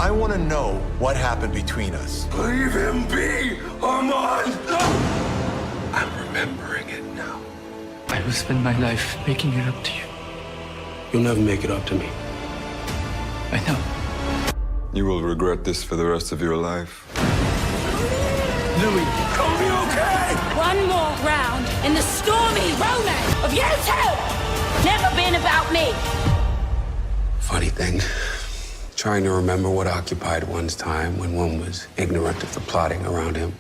I want to know what happened between us. Leave him be, Armand! I'm remembering it now. I will spend my life making it up to you. You'll never make it up to me. I know. You will regret this for the rest of your life. Louis, are you okay? One more round in the stormy romance of you two! Never been about me. Funny thing, trying to remember what occupied one's time when one was ignorant of the plotting around him.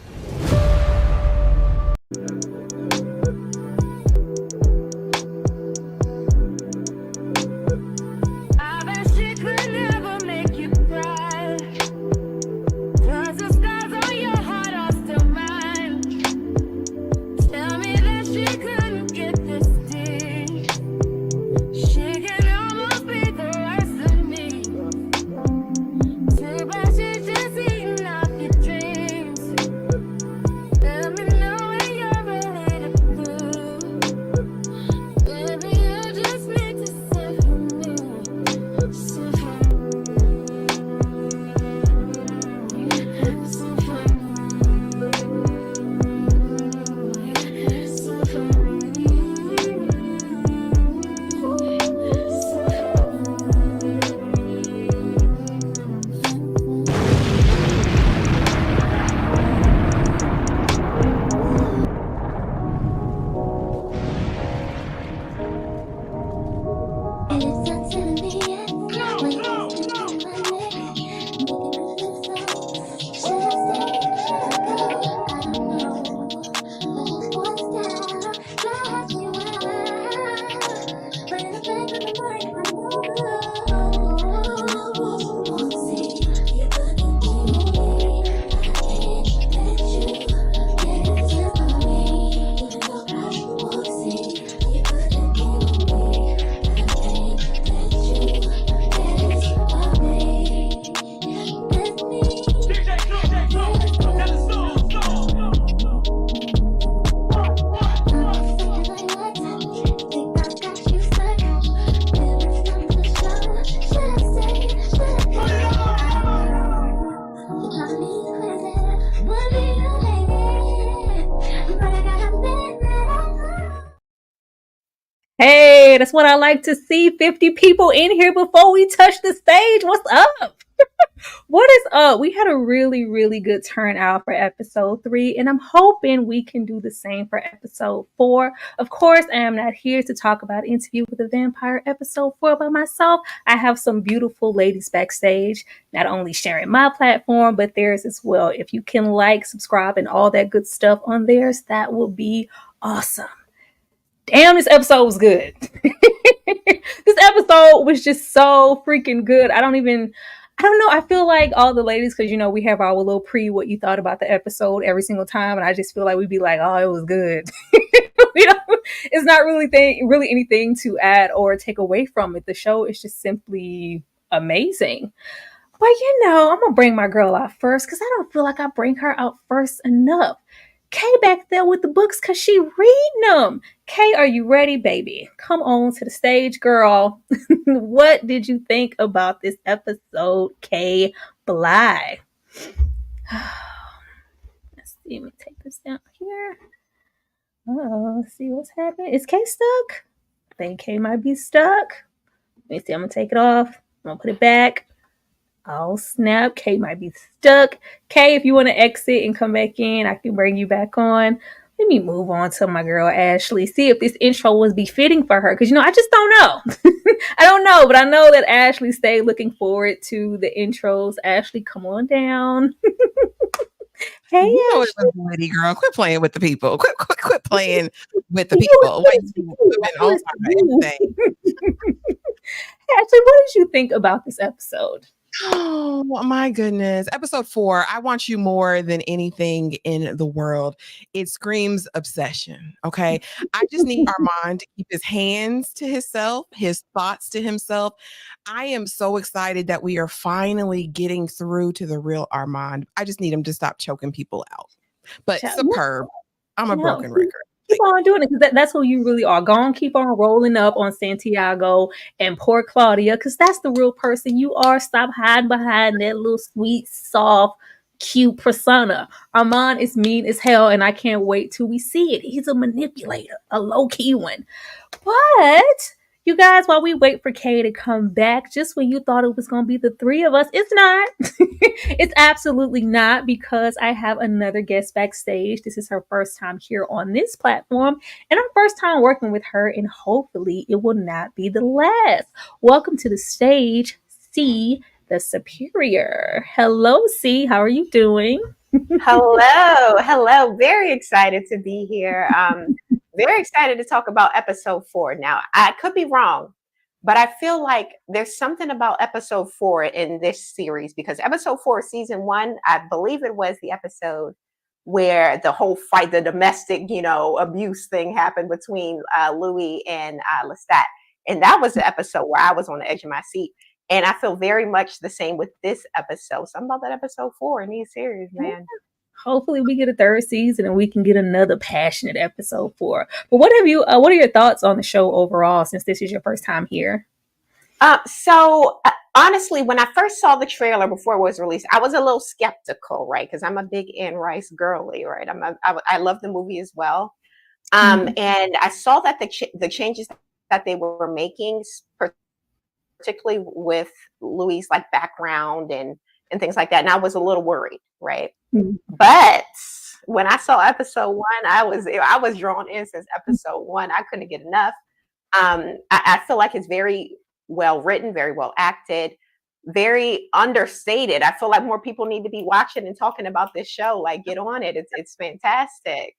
Hey, that's what I like to see. 50 people in here before we touch the stage. What's up? What is up? We had a really, really good turnout for episode 3, and I'm hoping we can do the same for episode 4. Of course, I am not here to talk about Interview with the Vampire episode 4 by myself. I have some beautiful ladies backstage, not only sharing my platform, but theirs as well. If you can like, subscribe, and all that good stuff on theirs, that would be awesome. Damn, this episode was good. This episode was just so freaking good. I don't know. I feel like all the ladies, because, we have our little what you thought about the episode every single time. And I just feel like we'd be like, oh, it was good. It's not really anything to add or take away from it. The show is just simply amazing. But, I'm going to bring my girl out first because I don't feel like I bring her out first enough. Kay back there with the books because she reading them. Kay, are you ready, baby? Come on to the stage, girl. What did you think about this episode, Kay Bly? Let's see. Let me take this down here. Let's see what's happening. Is Kay stuck? I think Kay might be stuck. Let me see. I'm going to take it off. I'm going to put it back. Oh, snap. Kay might be stuck. Kay, if you want to exit and come back in, I can bring you back on. Let me move on to my girl, Ashley. See if this intro was befitting for her. Because, I just don't know. I don't know. But I know that Ashley stayed looking forward to the intros. Ashley, come on down. Hey, you know Ashley. It was lady girl. Quit playing with the people. Quit playing with the people. Ashley, what did you think about this episode? Oh my goodness. Episode 4. I want you more than anything in the world. It screams obsession. Okay. I just need Armand to keep his hands to himself, his thoughts to himself. I am so excited that we are finally getting through to the real Armand. I just need him to stop choking people out. But superb. I'm a broken record. Keep on doing it because that's who you really are. Go on, keep on rolling up on Santiago and poor Claudia because that's the real person you are. Stop hiding behind that little sweet, soft, cute persona. Arman is mean as hell, and I can't wait till we see it. He's a manipulator, a low key one. But you guys, while we wait for Kay to come back, just when you thought it was going to be the three of us, it's not. It's absolutely not because I have another guest backstage. This is her first time here on this platform and our first time working with her, and hopefully it will not be the last. Welcome to the stage, C, the Superior. Hello, C. How are you doing? Hello. Very excited to be here. Very excited to talk about episode 4. Now, I could be wrong, but I feel like there's something about episode 4 in this series because episode 4, season 1, I believe it was the episode where the whole fight, the domestic, abuse thing happened between Louis and Lestat. And that was the episode where I was on the edge of my seat. And I feel very much the same with this episode. Something about that episode 4 in these series, man. Hopefully we get a third season and we can get another passionate episode 4. But what are your thoughts on the show overall since this is your first time here? So honestly, when I first saw the trailer before it was released, I was a little skeptical, right? Because I'm a big Anne Rice girly, right? I love the movie as well. And I saw that the changes that they were making, particularly with Louis' like background and things like that. And I was a little worried, right? Mm-hmm. But when I saw episode 1, I was drawn in since episode 1. I couldn't get enough. I feel like it's very well written, very well acted, very understated. I feel like more people need to be watching and talking about this show. Like, get on it. It's fantastic.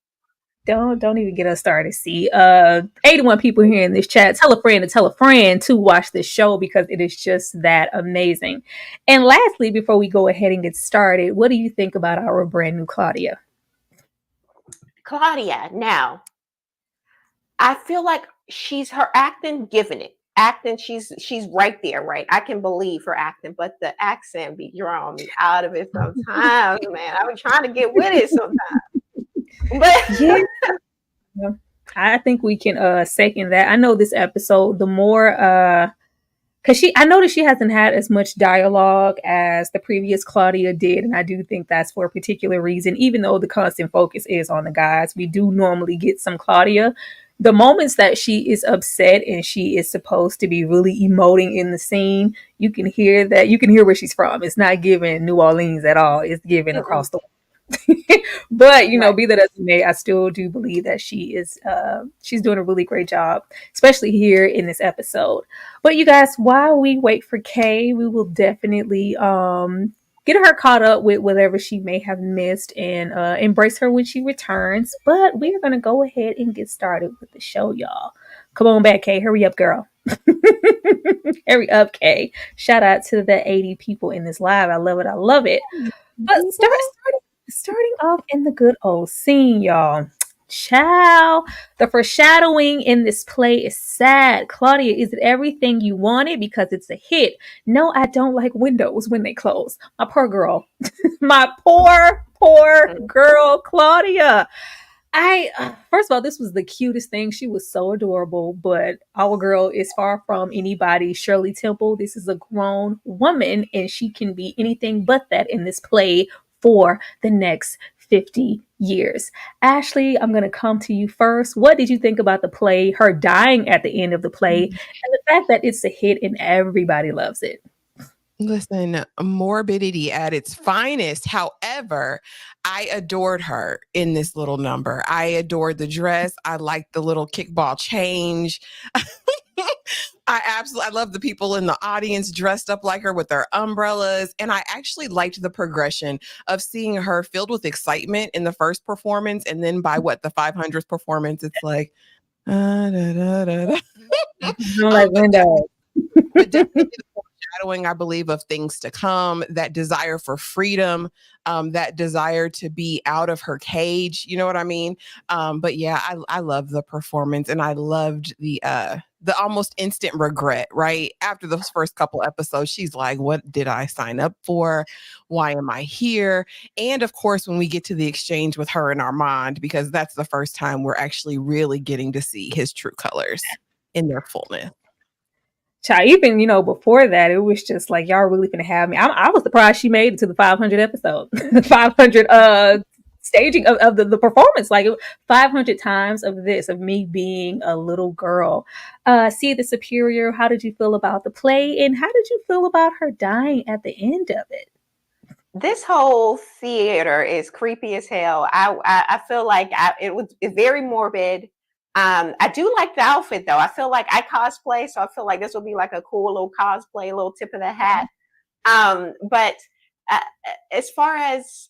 Don't even get us started. See, 81 people here in this chat. Tell a friend to watch this show because it is just that amazing. And lastly, before we go ahead and get started, what do you think about our brand new Claudia? Claudia, now, I feel like her acting, giving it. Acting, she's right there, right? I can believe her acting, but the accent be drawing me out of it sometimes, man. I've been trying to get with it sometimes. But yeah, I think we can second that. I know this episode, the more because I noticed she hasn't had as much dialogue as the previous Claudia did, and I do think that's for a particular reason. Even though the constant focus is on the guys, we do normally get some Claudia. The moments that she is upset and she is supposed to be really emoting in the scene, you can hear that. You can hear where she's from. It's not given New Orleans at all. It's given across the world. But be that as it may, I still do believe that she's doing a really great job, especially here in this episode. But you guys, while we wait for Kay, we will definitely get her caught up with whatever she may have missed and embrace her when she returns. But we're gonna go ahead and get started with the show, y'all. Come on back, Kay. Hurry up, girl. Hurry up, Kay. Shout out to the 80 people in this live. I love it. But starting off in the good old scene, y'all. Ciao. The foreshadowing in this play is sad. Claudia, is it everything you wanted? Because it's a hit. No, I don't like windows when they close. My poor girl. My poor girl, Claudia. First of all, this was the cutest thing. She was so adorable, but our girl is far from anybody Shirley Temple. This is a grown woman, and she can be anything but that in this play for the next 50 years. Ashley, I'm going to come to you first. What did you think about the play, her dying at the end of the play, and the fact that it's a hit and everybody loves it? Listen, morbidity at its finest. However, I adored her in this little number. I adored the dress. I liked the little kickball change. I love the people in the audience dressed up like her with their umbrellas. And I actually liked the progression of seeing her filled with excitement in the first performance. And then by the 500th performance, it's like, like windows. But definitely the foreshadowing, I believe, of things to come, that desire for freedom, that desire to be out of her cage. You know what I mean? But yeah, I love the performance, and I loved the almost instant regret, right? After those first couple episodes, she's like, what did I sign up for? Why am I here? And of course, when we get to the exchange with her and Armand, because that's the first time we're actually really getting to see his true colors in their fullness. Child, even, before that, it was just like, y'all really gonna have me. I was surprised she made it to the 500 episode, 500 staging of the performance, like 500 times of this, of me being a little girl. See the Superior, how did you feel about the play, and how did you feel about her dying at the end of it? This whole theater is creepy as hell. I feel like it's very morbid. I do like the outfit though. I feel like I cosplay, so I feel like this will be like a cool little cosplay, little tip of the hat. But as far as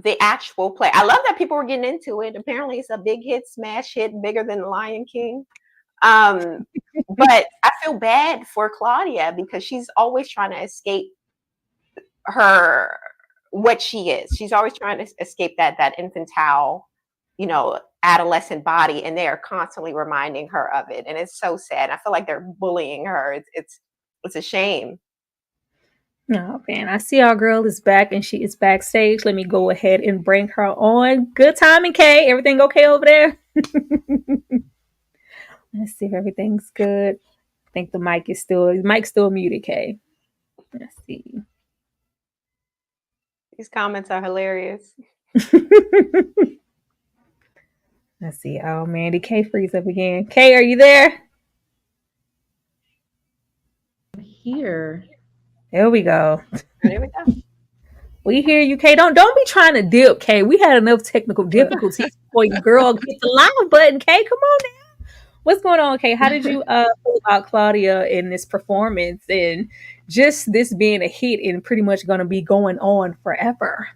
the actual play, I love that people were getting into it. Apparently, it's a big hit, smash hit, bigger than The Lion King. But I feel bad for Claudia because she's always trying to escape what she is. She's always trying to escape that infantile, adolescent body, and they are constantly reminding her of it, and it's so sad. I feel like they're bullying her. It's a shame. Oh man, I see our girl is back and she is backstage. Let me go ahead and bring her on. Good timing, Kay. Everything okay over there? Let's see if everything's good. I think the mic's still muted, Kay. Let's see. These comments are hilarious. Let's see. Oh man, did Kay freeze up again? Kay, are you there? Here. There we go. There we go. We hear you, Kay. Don't be trying to dip, Kay. We had enough technical difficulties before you girl get the live button, Kay. Come on now. What's going on, Kay? How did you feel about Claudia in this performance and just this being a hit and pretty much going to be going on forever?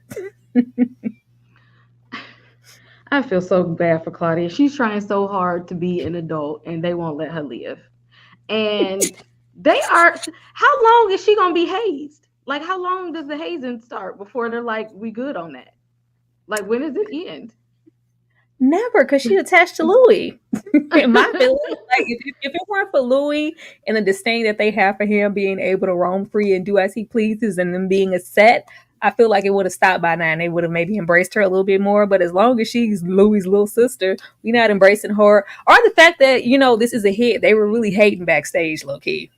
I feel so bad for Claudia. She's trying so hard to be an adult and they won't let her live. And how long is she going to be hazed? Like, how long does the hazing start before they're like, we good on that? Like, when does it end? Never, because she's attached to Louis. In my feeling, like if it weren't for Louis and the disdain that they have for him being able to roam free and do as he pleases and them being a set, I feel like it would have stopped by now and they would have maybe embraced her a little bit more. But as long as she's Louis' little sister, we're not embracing her. Or the fact that, this is a hit. They were really hating backstage, low key.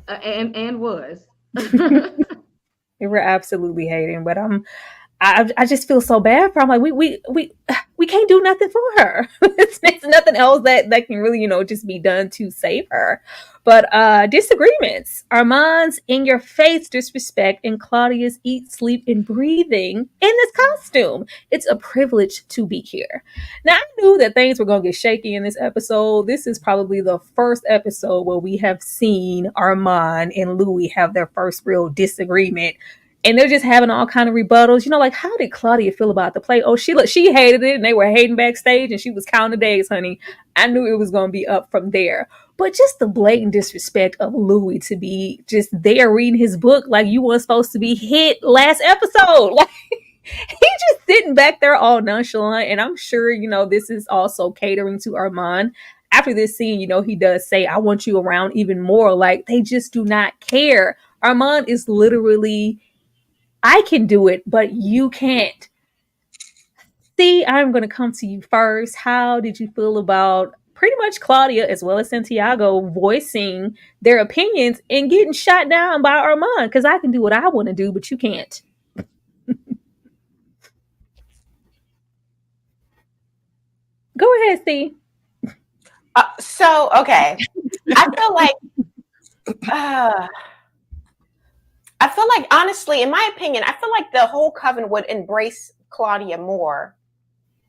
And was. They were absolutely hating, but I just feel so bad for her. I'm like, we can't do nothing for her. It's nothing else that can really, just be done to save her. But disagreements. Armand's in your face disrespect and Claudia's eat, sleep, and breathing in this costume. It's a privilege to be here. Now, I knew that things were going to get shaky in this episode. This is probably the first episode where we have seen Armand and Louis have their first real disagreement. And they're just having all kind of rebuttals. Like, how did Claudia feel about the play? Oh, she hated it, and they were hating backstage, and she was counting days, honey. I knew it was going to be up from there. But just the blatant disrespect of Louis to be just there reading his book like you weren't supposed to be hit last episode. Like, he just sitting back there all nonchalant. And I'm sure, this is also catering to Armand. After this scene, he does say, I want you around even more. Like, they just do not care. Armand is literally... I can do it, but you can't. See, I'm going to come to you first. How did you feel about pretty much Claudia as well as Santiago voicing their opinions and getting shot down by Armand? Because I can do what I want to do, but you can't. Go ahead, Steve. Okay. I feel like, honestly, in my opinion, I feel like the whole coven would embrace Claudia more,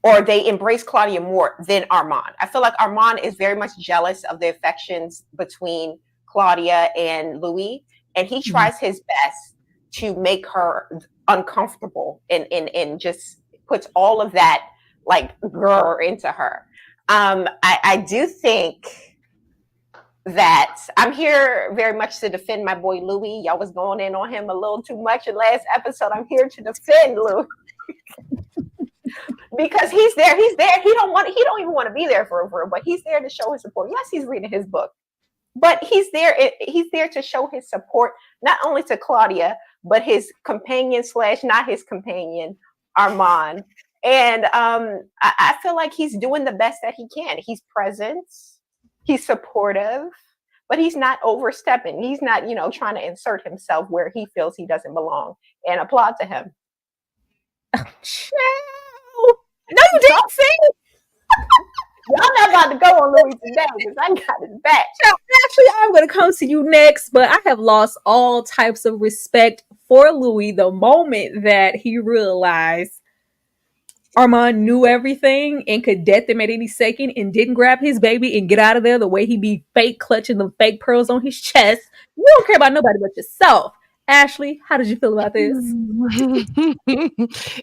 or they embrace Claudia more than Armand. I feel like Armand is very much jealous of the affections between Claudia and Louis, and he tries his best to make her uncomfortable and just puts all of that like grr into her. I do think that I'm here very much to defend my boy Louis. Y'all was going in on him a little too much in last episode. I'm here to defend Louis. Because he's there. He don't even want to be there for real, but he's there to show his support. Yes, he's reading his book. But he's there to show his support, not only to Claudia, but his companion / not his companion, Arman. And I feel like he's doing the best that he can. He's present, he's supportive, but he's not overstepping. He's not, trying to insert himself where he feels he doesn't belong. And applaud to him. No, you didn't see. I'm not about to go on Louis today because I got his back. Actually, I'm going to come to you next, but I have lost all types of respect for Louis the moment that he realized Arman knew everything and could death him at any second and didn't grab his baby and get out of there the way he be fake clutching the fake pearls on his chest. You don't care about nobody but yourself. Ashley, how did you feel about this?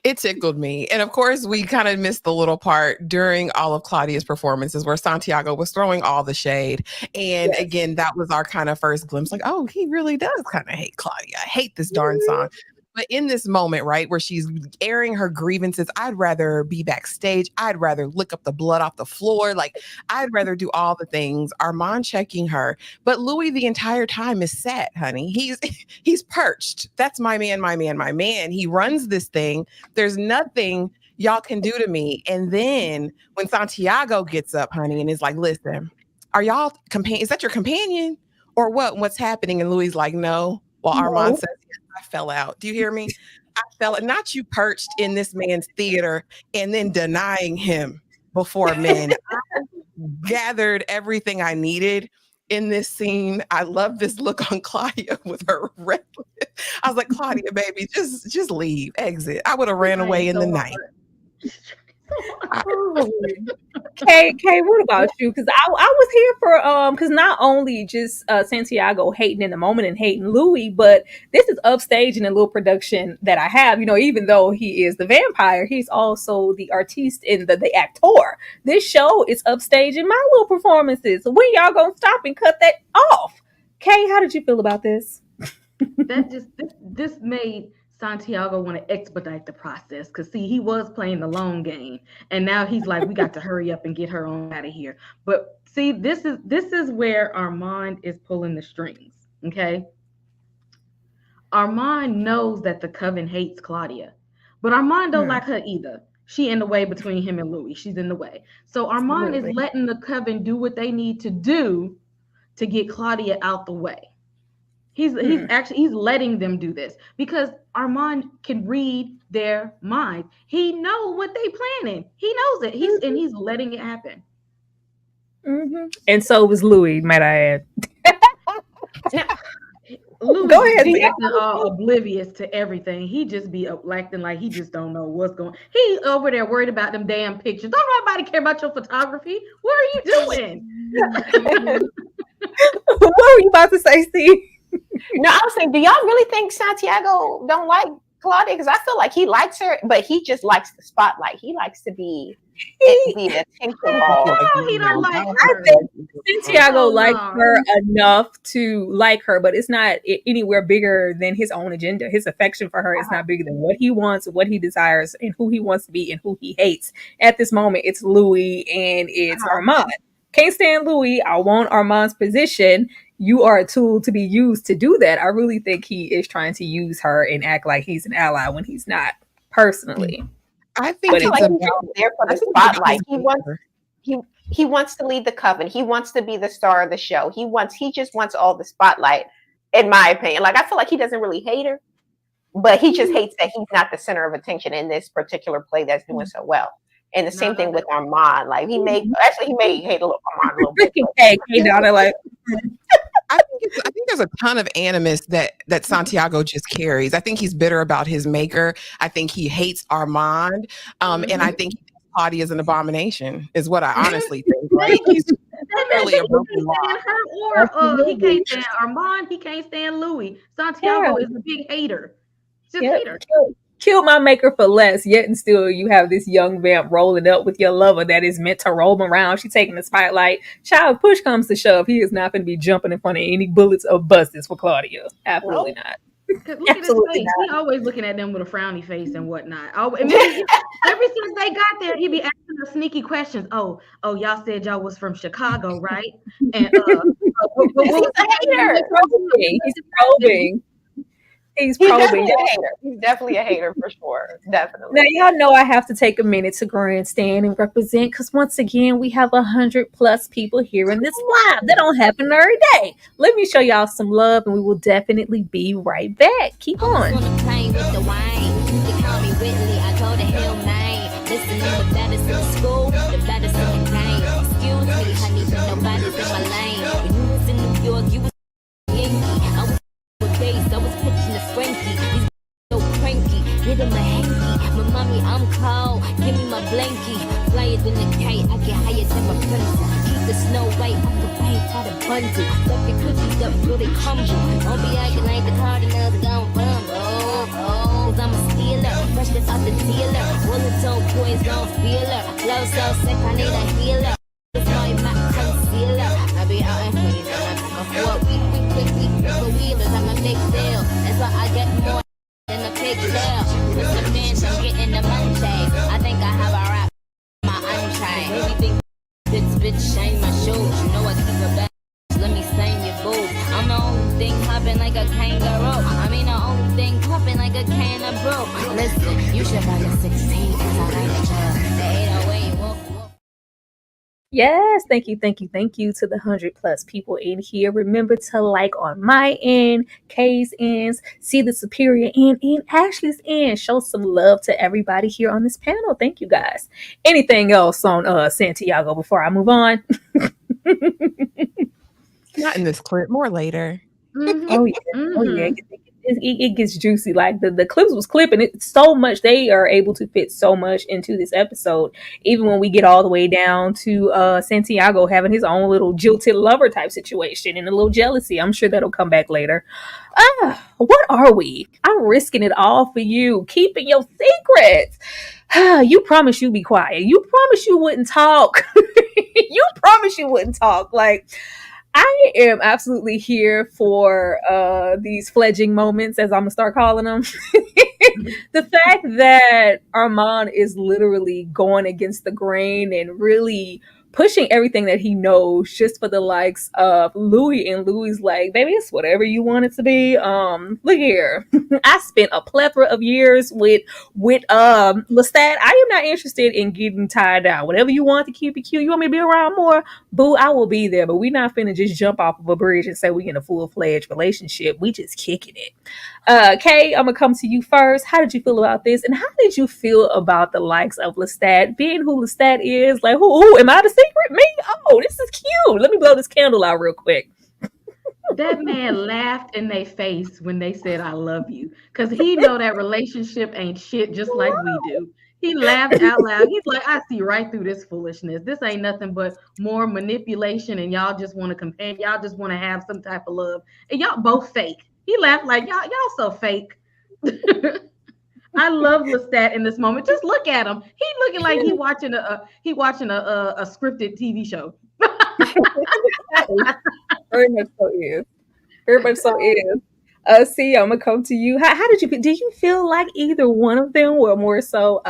It tickled me. And of course, we kind of missed the little part during all of Claudia's performances where Santiago was throwing all the shade. And again, that was our kind of first glimpse, like, oh, he really does kind of hate Claudia. I hate this darn song. But in this moment, right, where she's airing her grievances, I'd rather be backstage. I'd rather lick up the blood off the floor. Like, I'd rather do all the things. Arman checking her. But Louis the entire time is set, honey. He's perched. That's my man, my man, my man. He runs this thing. There's nothing y'all can do to me. And then when Santiago gets up, honey, and is like, listen, are y'all is that your companion? Or what? What's happening? And Louis like, no. While Arman says, I fell out. Do you hear me? I fell out. Not you perched in this man's theater and then denying him before men. I gathered everything I needed in this scene. I love this look on Claudia with her red. I was like, Claudia, baby, just leave, exit. I would have ran away in the night. Kay, what about you? Because I was here for because not only just Santiago hating in the moment and hating Louis, but this is upstage in a little production that I have. Even though he is the vampire, he's also the artiste and the actor. This show is upstage in my little performances. So when y'all gonna stop and cut that off? Kay, how did you feel about this? This made Santiago want to expedite the process because see, he was playing the long game, and now he's like, we got to hurry up and get her on out of here. But see, this is where Armand is pulling the strings. Okay, Armand knows that the coven hates Claudia, but Armand don't like her either. She in the way between him and Louis. She's in the way. So Armand is letting the coven do what they need to do to get Claudia out the way. He's letting them do this because Armand can read their mind. He knows what they planning. He knows it. He's letting it happen. Mm-hmm. And so was Louis, might I add. Louis go ahead. Be acting oblivious to everything. He just be acting like he just don't know what's going. He over there worried about them damn pictures. Don't nobody care about your photography. What are you doing? What were you about to say, Steve? No, I was saying, do y'all really think Santiago don't like Claudia? Because I feel like he likes her, but he just likes the spotlight. He likes to be the attention ball. No, he don't like her. I think Santiago likes her enough to like her, but it's not anywhere bigger than his own agenda. His affection for her is not bigger than what he wants, what he desires, and who he wants to be and who he hates. At this moment, it's Louis and it's Armand. Can't stand Louis. I want Armand's position. You are a tool to be used to do that. I really think he is trying to use her and act like he's an ally when he's not, personally. I think it's like he's there for the spotlight. He wants to lead the coven. He wants to be the star of the show. He just wants all the spotlight, in my opinion. Like, I feel like he doesn't really hate her, but he just hates that he's not the center of attention in this particular play that's doing so well. And the same thing with Armand. Like, he may hate a little Armand a little bit. I think there's a ton of animus that Santiago just carries. I think he's bitter about his maker. I think he hates Armand. And I think Claudia is an abomination, is what I honestly think. Right? He's really a broken he can't stand Armand. He can't stand Louis. Santiago is a big hater. Just hater. Kill my maker for less, yet and still you have this young vamp rolling up with your lover that is meant to roll him around. She's taking the spotlight. Child, push comes to shove. He is not going to be jumping in front of any bullets or buses for Claudia. Absolutely not. Look at his face. He always looking at them with a frowny face and whatnot. Ever since they got there, he be asking us sneaky questions. Oh, y'all said y'all was from Chicago, right? And he's a hater. He's probing. He's probing. He's definitely a hater for sure. Definitely. Now y'all know I have to take a minute to grandstand and represent, because once again we have 100+ people here in this live. That don't happen every day. Let me show y'all some love, and we will definitely be right back. Keep on. I was pitching a Frankie. These so cranky. Get him a hanky. My mommy, I'm cold. Give me my blankie. Flyer than a kite. I get higher than my pencil. Keep the snow white. I can pay for the bundle. Stuff your cookies up till they crumble. Don't be acting like the Cardinals are gonna fumble. I'm a stealer. Fresh this out the dealer. Rolling toe boys gon' feel her. Flow so sick, I need a healer. It's my concealer. I be out in Queens. I'm a 4 week. I'm a big deal. That's why I get more than a pigtail. With the men, I'm getting the munchies. I think I have a rap my untried. Really think this bitch shine my shoes. You know I keep a bag. Let me sign your boobs. I'm the only thing hopping like a kangaroo. I mean the only thing popping like a can of brew. Listen, you should buy a 16 cause I like a child. The 808 wolf. Yes, thank you to the 100+ people in here. Remember to like on my end, Kay's ends, see the superior end, and Ashley's end. Show some love to everybody here on this panel. Thank you guys. Anything else on Santiago before I move on? Not in this clip, more later. Mm-hmm. Oh yeah. It gets juicy. Like the clips was clipping it so much. They are able to fit so much into this episode. Even when we get all the way down to Santiago having his own little jilted lover type situation and a little jealousy. I'm sure that'll come back later. What are we? I'm risking it all for you. Keeping your secrets. You promised you'd be quiet. You promised you wouldn't talk. You promised you wouldn't talk. Like, I am absolutely here for these fledging moments, as I'm going to start calling them. The fact that Arman is literally going against the grain and really pushing everything that he knows just for the likes of Louis, and Louis like, baby, it's whatever you want it to be. Look here. I spent a plethora of years with Lestat. I am not interested in getting tied down. Whatever you want to keep it cute. You want me to be around more? Boo, I will be there. But we're not finna just jump off of a bridge and say we in a full-fledged relationship. We just kicking it. Kay, I'm gonna come to you first. How did you feel about this? And how did you feel about the likes of Lestat being who Lestat is? Like, who am I the secret? Me? Oh, this is cute. Let me blow this candle out real quick. That man laughed in their face when they said I love you, because he know that relationship ain't shit, just like we do. He laughed out loud. He's like, I see right through this foolishness. This ain't nothing but more manipulation, and y'all just want to compare. Y'all just want to have some type of love, and y'all both fake. He laughed like y'all so fake. I love Lestat in this moment. Just look at him. He looking like he watching a scripted TV show. Very much so is. Very much so is. See, I'm gonna come to you. How did you feel? Did you feel like either one of them were more so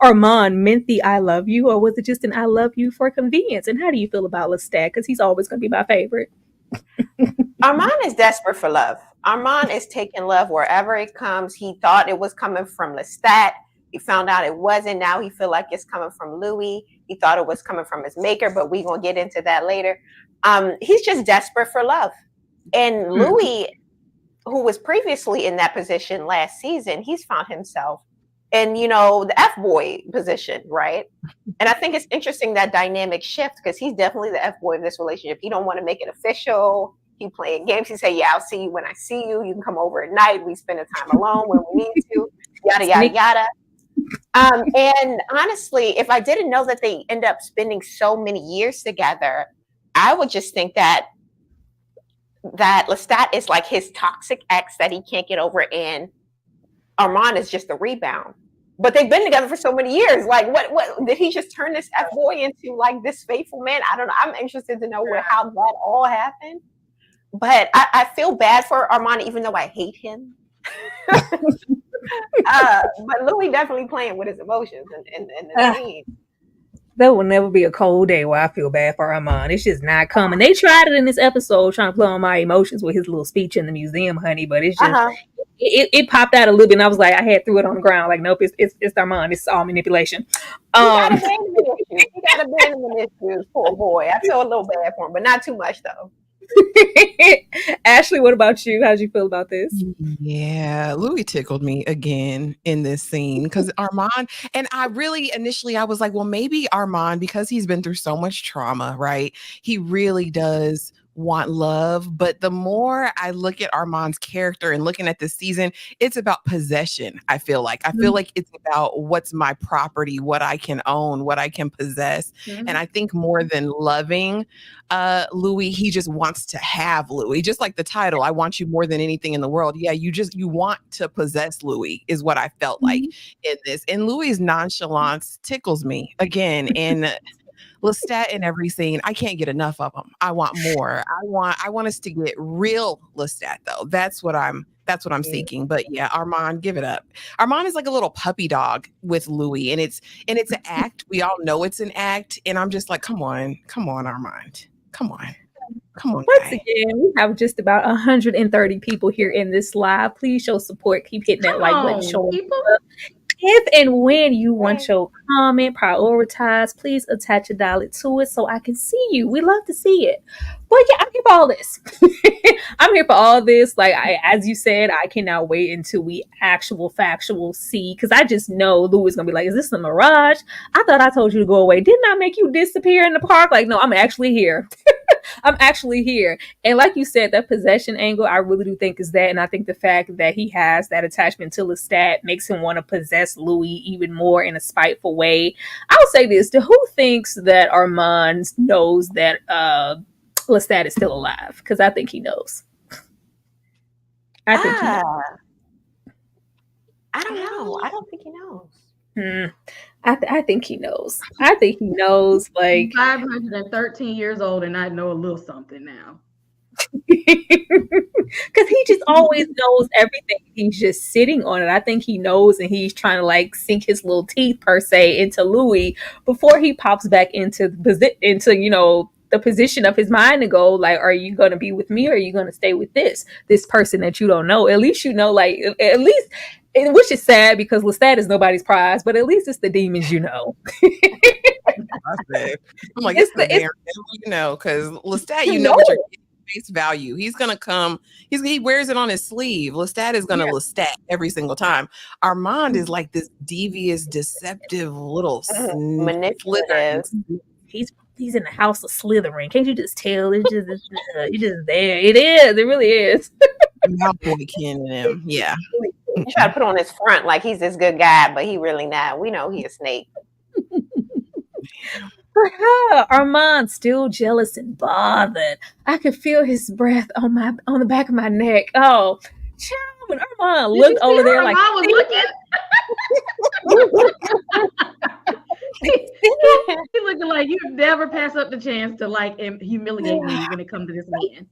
Arman meant the I love you, or was it just an I love you for convenience? And how do you feel about Lestat? Because he's always gonna be my favorite. Arman is desperate for love. Arman is taking love wherever it comes. He thought it was coming from Lestat. He found out it wasn't. Now he feel like it's coming from Louis. He thought it was coming from his maker, but we're going to get into that later. He's just desperate for love. And Louis, who was previously in that position last season, he's found himself in, the F-boy position, right? And I think it's interesting that dynamic shift, because he's definitely the F-boy of this relationship. He don't want to make it official. He playing games. He say, yeah, I'll see you when I see you. You can come over at night. We spend a time alone when we need to, yada, yada, yada. And honestly, if I didn't know that they end up spending so many years together, I would just think that Lestat is like his toxic ex that he can't get over, and Arman is just a rebound. But they've been together for so many years. Like, what did he just turn this F boy into like this faithful man? I don't know. I'm interested to know how that all happened. But I feel bad for Arman, even though I hate him. But Louis definitely playing with his emotions in the scene. There will never be a cold day where I feel bad for Arman. It's just not coming. They tried it in this episode, trying to play on my emotions with his little speech in the museum, honey. But it's just it popped out a little bit, and I was like, I had threw it on the ground. Like, nope, it's Arman. It's all manipulation. He got abandonment issues, poor boy. I feel a little bad for him, but not too much though. Ashley, what about you? How'd you feel about this? Yeah, Louis tickled me again in this scene because Arman, and I really initially I was like, well, maybe Arman, because he's been through so much trauma, right? He really does want love. But the more I look at Arman's character and looking at this season, it's about possession. I feel like it's about what's my property, what I can own, what I can possess. And I think more than loving Louis, he just wants to have Louis. Just like the title, I want you more than anything in the world. Yeah, you want to possess Louis is what I felt like in this. And Louis's nonchalance tickles me again. And Lestat in every scene, I can't get enough of him. I want more. I want us to get real Lestat though. That's what I'm seeking. But yeah, Arman, give it up. Arman is like a little puppy dog with Louis, and it's an act. We all know it's an act, and I'm just like, come on, Armand, come on. Once again, we have just about 130 people here in this live. Please show support. Keep hitting that like button. Show people. If and when you want your comment prioritized, please attach a dial to it so I can see you. We love to see it. But yeah, I'm here for all this. I'm here for all this. Like, as you said, I cannot wait until we factual see, because I just know Louis is gonna be like, is this a mirage? I thought I told you to go away. Didn't I make you disappear in the park? Like, no, I'm actually here. I'm actually here. And like you said, that possession angle, I really do think is that. And I think the fact that he has that attachment to Lestat makes him want to possess Louis even more in a spiteful way. I'll say this, who thinks that Armand knows that Lestat is still alive? Because I think he knows. I think he knows. I don't know. I don't think he knows. I think he knows. I think he knows. Like, 513 years old, and I know a little something now. Because he just always knows everything. He's just sitting on it. I think he knows, and he's trying to like sink his little teeth per se into Louis before he pops back into the position of his mind to go like, are you going to be with me, or are you going to stay with this person that you don't know? At least you know, like, at least. Which is sad because Lestat is nobody's prize, but at least it's the demons you know. I'm like, it's the because Lestat, you know what you're getting face value. He's gonna come. He wears it on his sleeve. Lestat is gonna Lestat every single time. Armand is like this devious, deceptive little manipulative. He's in the house of slithering. Can't you just tell? It's just there. It is. It really is. Malfoy kin in him. Yeah. You try to put on his front like he's this good guy, but he really not. We know he a snake. Armand's still jealous and bothered. I could feel his breath on the back of my neck. Oh, child, when Armand looked over there, like Armand was looking. He looking like you never pass up the chance to like humiliate me when it comes to this man.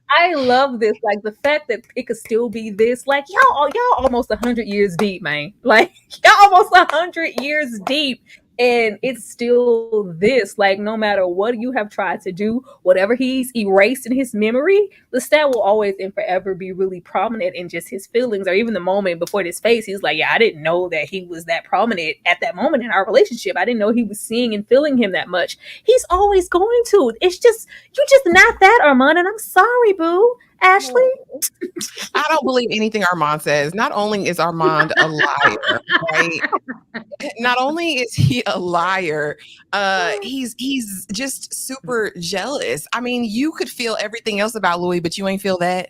I love this, like the fact that it could still be this, like y'all almost 100 years deep, man. Like y'all almost 100 years deep, and it's still this. Like no matter what you have tried to do, whatever he's erased in his memory, Lestat will always and forever be really prominent in just his feelings, or even the moment before his face. He's like, yeah, I didn't know that he was that prominent at that moment in our relationship. I didn't know he was seeing and feeling him that much. He's always going to. It's just you just not that, Armand, and I'm sorry, boo. Ashley? I don't believe anything Armand says. Not only is Armand a liar, right? Not only is he a liar, he's just super jealous. I mean, you could feel everything else about Louis, but you ain't feel that.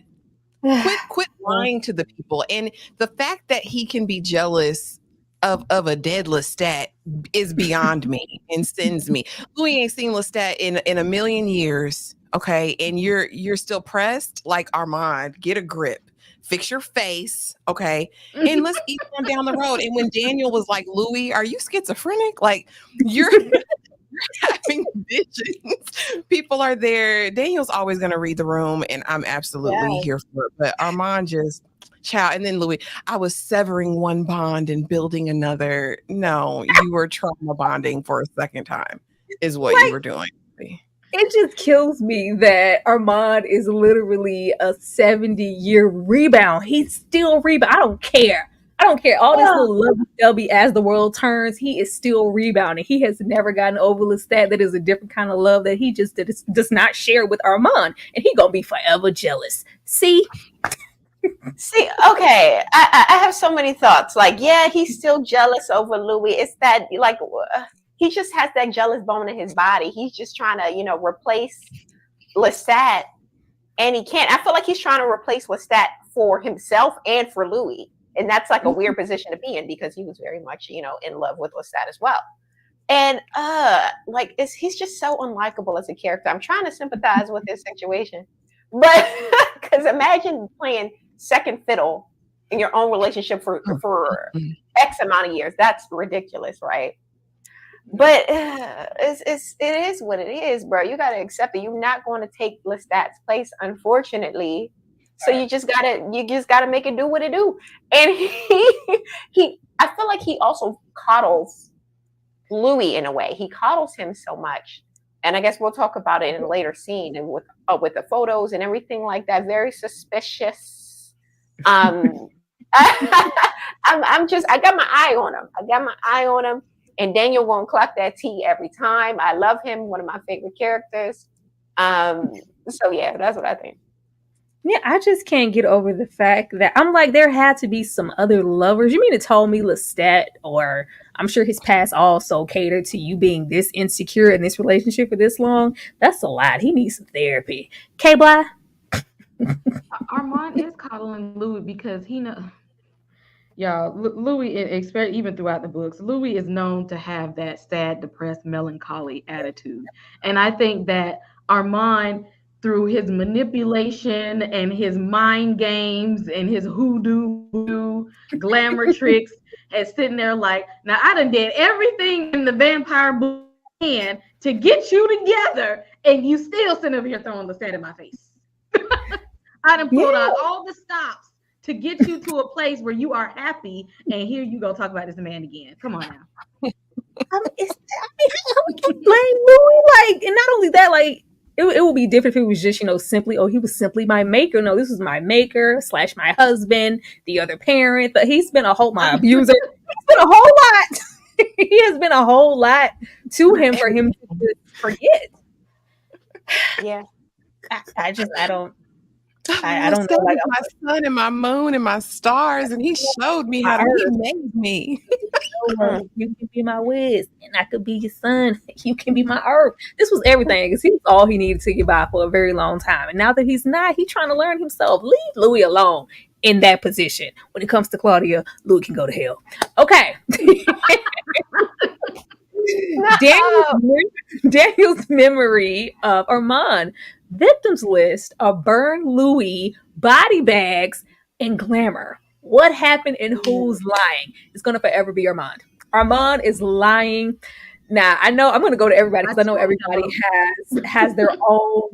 Quit lying to the people. And the fact that he can be jealous of a dead Lestat is beyond me and sends me. Louis ain't seen Lestat in a million years. Okay, and you're still pressed like Armand. Get a grip. fix your face, okay, and let's eat on down the road. And when Daniel was like, Louis, are you schizophrenic? Like, you're having visions. People are there. Daniel's always going to read the room, and I'm absolutely here for it. But Arman just, child, and then Louis, I was severing one bond and building another. No, you were trauma bonding for a second time, is what you were doing. It just kills me that Arman is literally a 70-year rebound. He's still rebound. I don't care. All this little lovey-dovey as the world turns, he is still rebounding. He has never gotten over Lestat. That is a different kind of love that he just does not share with Arman. And he gonna be forever jealous. See, okay. I have so many thoughts. Like, yeah, he's still jealous over Louis. It's that, like, he just has that jealous bone in his body. He's just trying to, replace Lestat, and he can't. I feel like he's trying to replace Lestat for himself and for Louis. And that's like a weird position to be in because he was very much, in love with Lestat as well. And he's just so unlikable as a character. I'm trying to sympathize with his situation, but because imagine playing second fiddle in your own relationship for X amount of years. That's ridiculous, right? But it is what it is, bro. You gotta accept it. You're not going to take Lestat's place, unfortunately. So you just gotta make it do what it do. And I feel like he also coddles Louis in a way. He coddles him so much. And I guess we'll talk about it in a later scene and with the photos and everything like that. Very suspicious. I got my eye on him. And Daniel won't clock that T every time. I love him. One of my favorite characters. So yeah, that's what I think. Yeah, I just can't get over the fact that I'm like, there had to be some other lovers. You mean to tell me Lestat, or I'm sure his past also catered to you being this insecure in this relationship for this long? That's a lot. He needs some therapy. K-Bly? Arman is coddling Louis because he knows. Y'all, Louis, even throughout the books, Louis is known to have that sad, depressed, melancholy attitude. And I think that Arman, through his manipulation and his mind games and his hoodoo glamour tricks, is sitting there like, now I done did everything in the vampire book can to get you together, and you still sitting over here throwing Lestat in my face. I done pulled out all the stops to get you to a place where you are happy, and here you go talk about this man again. Come on now. How we can blame Louis? Like, and not only that, like, it would be different if it was just, simply, he was simply my maker. No, this was my maker / my husband, the other parent. But he's been my abuser. He's been a whole lot. He has been a whole lot to him for him to forget. Yeah. I don't I don't know. Like, my sun and my moon and my stars, and he showed me how he made me. You can be my Wiz, and I could be your sun. You can be my earth. This was everything, because he was all he needed to get by for a very long time. And now that he's not, he's trying to learn himself. Leave Louis alone in that position. When it comes to Claudia, Louis can go to hell. Okay. Daniel's memory of Arman. Victims list are burn Louis, body bags, and glamour. What happened and who's lying? It's going to forever be Arman. Arman is lying. Now, I know I'm going to go to everybody because I know everybody has their own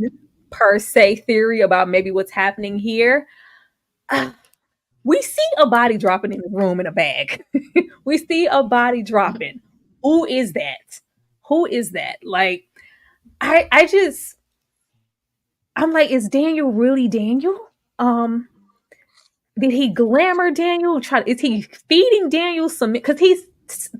per se theory about maybe what's happening here. We see a body dropping in the room in a bag. We see a body dropping. Who is that? Who is that? Like, I'm like, is Daniel really Daniel? Did he glamour Daniel? Is he feeding Daniel some? Because he's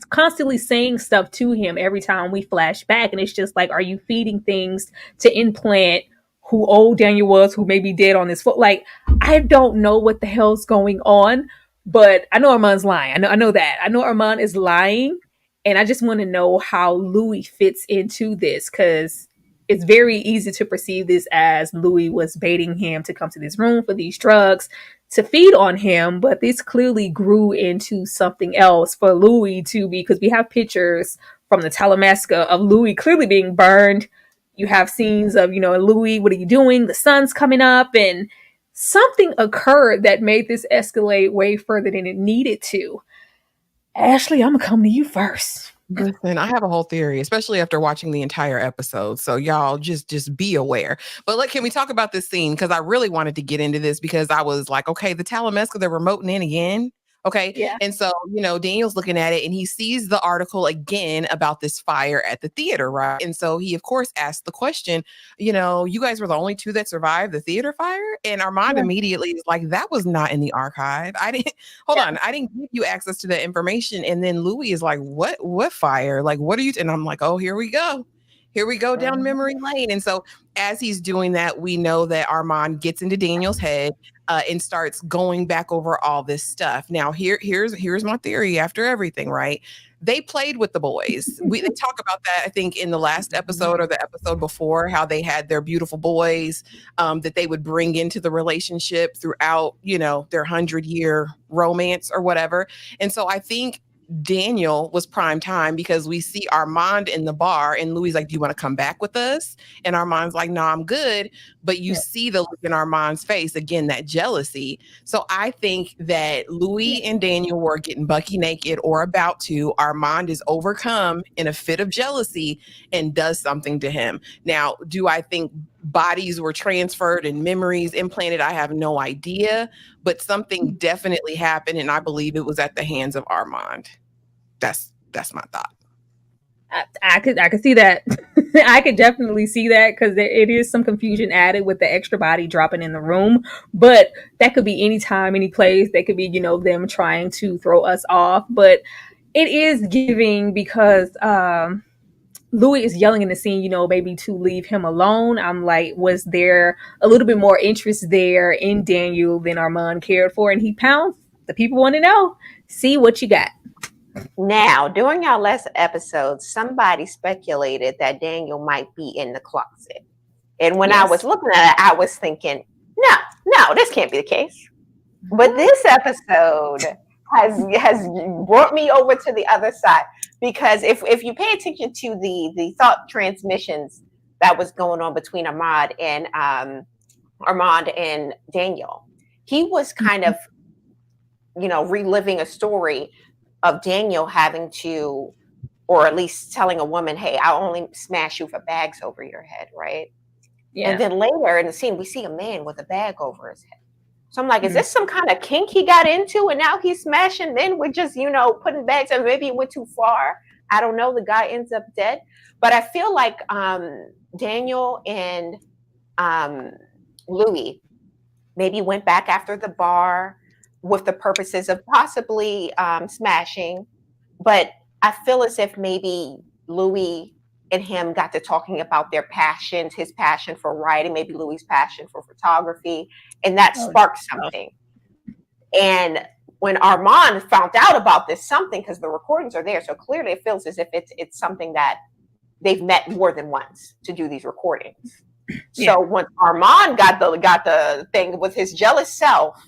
constantly saying stuff to him every time we flash back, and it's just like, are you feeding things to implant who old Daniel was, who may be dead on this foot? Like, I don't know what the hell's going on, but I know Arman's lying. I know that. I know Arman is lying, and I just want to know how Louis fits into this, because it's very easy to perceive this as Louis was baiting him to come to this room for these drugs to feed on him, but this clearly grew into something else for Louis to be, because we have pictures from the Talamasca of Louis clearly being burned. You have scenes of, Louis, what are you doing? The sun's coming up, and something occurred that made this escalate way further than it needed to. Ashley, I'm gonna come to you first. Listen, I have a whole theory, especially after watching the entire episode. So y'all just be aware. But look, can we talk about this scene? Because I really wanted to get into this because I was like, okay, the Talamesca, they're remoting in again. Okay. Yeah. And so, Daniel's looking at it and he sees the article again about this fire at the theater, right? And so he, of course, asked the question, you guys were the only two that survived the theater fire? And Armand immediately is like, that was not in the archive. I didn't give you access to that information. And then Louis is like, what fire? Like, what are you? And I'm like, oh, here we go. Here we go down memory lane. And so as he's doing that, we know that Armand gets into Daniel's head and starts going back over all this stuff. Now, here's my theory after everything, right? They played with the boys. They talk about that, I think, in the last episode or the episode before, how they had their beautiful boys that they would bring into the relationship throughout, their 100-year romance or whatever. And so I think Daniel was prime time because we see Armand in the bar and Louis like, do you want to come back with us? And Armand's like, no, I'm good. But you see the look in Armand's face, again, that jealousy. So I think that Louis and Daniel were getting bucky naked or about to. Armand is overcome in a fit of jealousy and does something to him. Now, do I think bodies were transferred and memories implanted? I have no idea, but something definitely happened. And I believe it was at the hands of Armand. That's my thought. I could see that. I could definitely see that because it is some confusion added with the extra body dropping in the room. But that could be any time, any place. That could be, them trying to throw us off. But it is giving because Louis is yelling in the scene, maybe to leave him alone. I'm like, was there a little bit more interest there in Daniel than Armand cared for? And he pounds. The people want to know. See what you got. Now, during our last episode, somebody speculated that Daniel might be in the closet. And when I was looking at it, I was thinking, no, this can't be the case. But this episode has brought me over to the other side. Because if you pay attention to the thought transmissions that was going on between Armand and Daniel, he was kind of, reliving a story of Daniel having to, or at least telling a woman, hey, I'll only smash you for bags over your head, right? Yeah. And then later in the scene, we see a man with a bag over his head. So I'm like, is this some kind of kink he got into? And now he's smashing men with just, putting bags, and maybe it went too far. I don't know. The guy ends up dead. But I feel like Daniel and Louis maybe went back after the bar with the purposes of possibly smashing. But I feel as if maybe Louis and him got to talking about their passions, his passion for writing, maybe Louis' passion for photography, and that sparked something. And when Armand found out about this something, because the recordings are there, so clearly it feels as if it's something that they've met more than once to do these recordings. Yeah. So when Armand got the thing with his jealous self,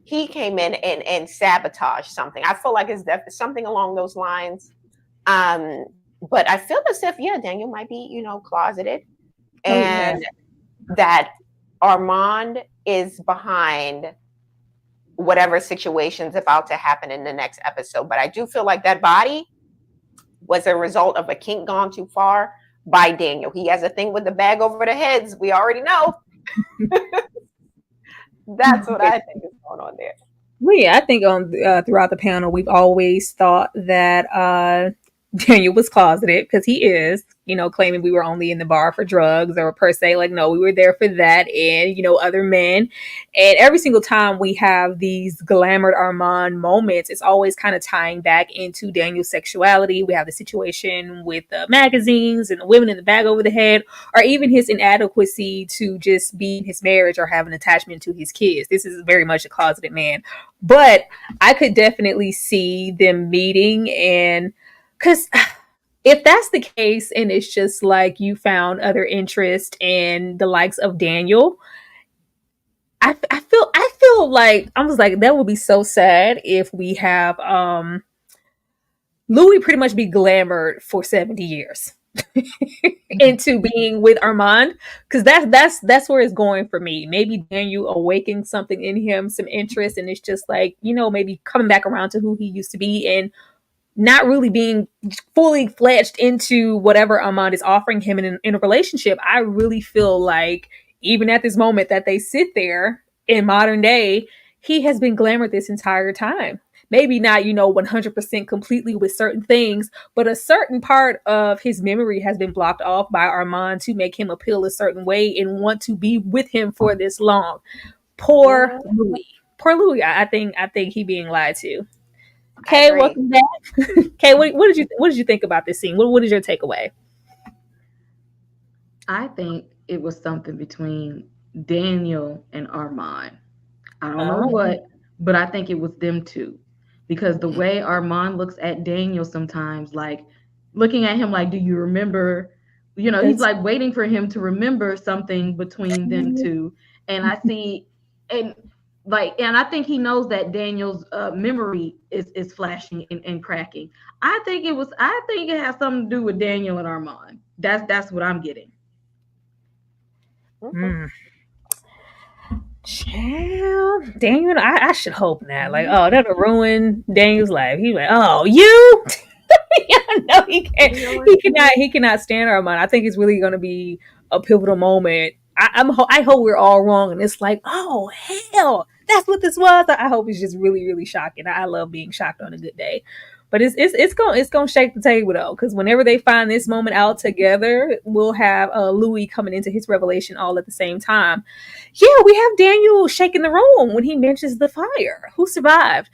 he came in and sabotaged something. I feel like it's something along those lines. But I feel as if, Daniel might be, closeted, and that Armand is behind whatever situation's about to happen in the next episode. But I do feel like that body was a result of a kink gone too far by Daniel. He has a thing with the bag over the heads. We already know. That's what I think is going on there. Well, yeah, I think throughout the panel, we've always thought that Daniel was closeted because he is, claiming we were only in the bar for drugs or per se, like, no, we were there for that and, other men. And every single time we have these glamored Armand moments, it's always kind of tying back into Daniel's sexuality. We have the situation with the magazines and the women in the bag over the head, or even his inadequacy to just be in his marriage or have an attachment to his kids. This is very much a closeted man. But I could definitely see them meeting, and because if that's the case and it's just like you found other interest in the likes of Daniel, I feel like I was like, that would be so sad if we have Louis pretty much be glamored for 70 years. into being with Armand, because that's where it's going for me. Maybe Daniel awakened something in him, some interest, and it's just like, maybe coming back around to who he used to be and not really being fully fledged into whatever Armand is offering him in a relationship. I really feel like even at this moment that they sit there in modern day, he has been glamored this entire time. Maybe not, 100% completely with certain things, but a certain part of his memory has been blocked off by Armand to make him appeal a certain way and want to be with him for this long. Poor Louis. Poor Louis. I think he being lied to. Okay, welcome back. Okay, what did you think about this scene? What is your takeaway? I think it was something between Daniel and Armand. I don't know what, but I think it was them two. Because the way Armand looks at Daniel sometimes, like looking at him like, do you remember? He's like waiting for him to remember something between them two. And I see, and I think he knows that Daniel's memory is flashing and cracking. I think it has something to do with Daniel and Armand. That's what I'm getting. Child, Daniel, I should hope not. Like, that'll ruin Daniel's life. He's like, oh, you? No, he can't. He cannot stand Armand. I think it's really going to be a pivotal moment. I hope we're all wrong, and it's like, oh hell, that's what this was. I hope it's just really, really shocking. I love being shocked on a good day. But it's gonna shake the table though, because whenever they find this moment out together, we'll have Louis coming into his revelation all at the same time. Yeah, we have Daniel shaking the room when he mentions the fire. Who survived?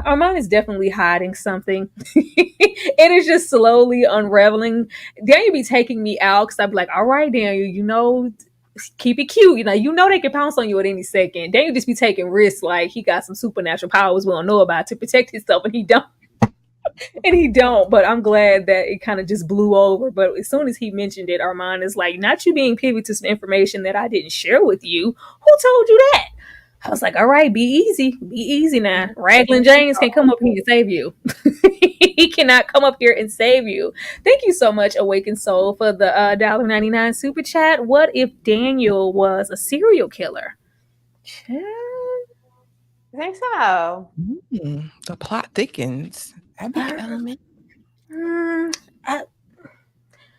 Armand is definitely hiding something. It is just slowly unraveling. Daniel be taking me out because I'd be like, all right, Daniel, keep it cute. They can pounce on you at any second. Daniel just be taking risks like he got some supernatural powers we don't know about to protect himself, and he don't. But I'm glad that it kind of just blew over. But as soon as he mentioned it, Armand is like, not you being privy to some information that I didn't share with you. Who told you that? I was like, all right, be easy now. Raglan James can't come up here and save you. He cannot come up here and save you. Thank you so much, Awakened Soul, for the $1.99 super chat. What if Daniel was a serial killer? I think so. The plot thickens. That'd be an element.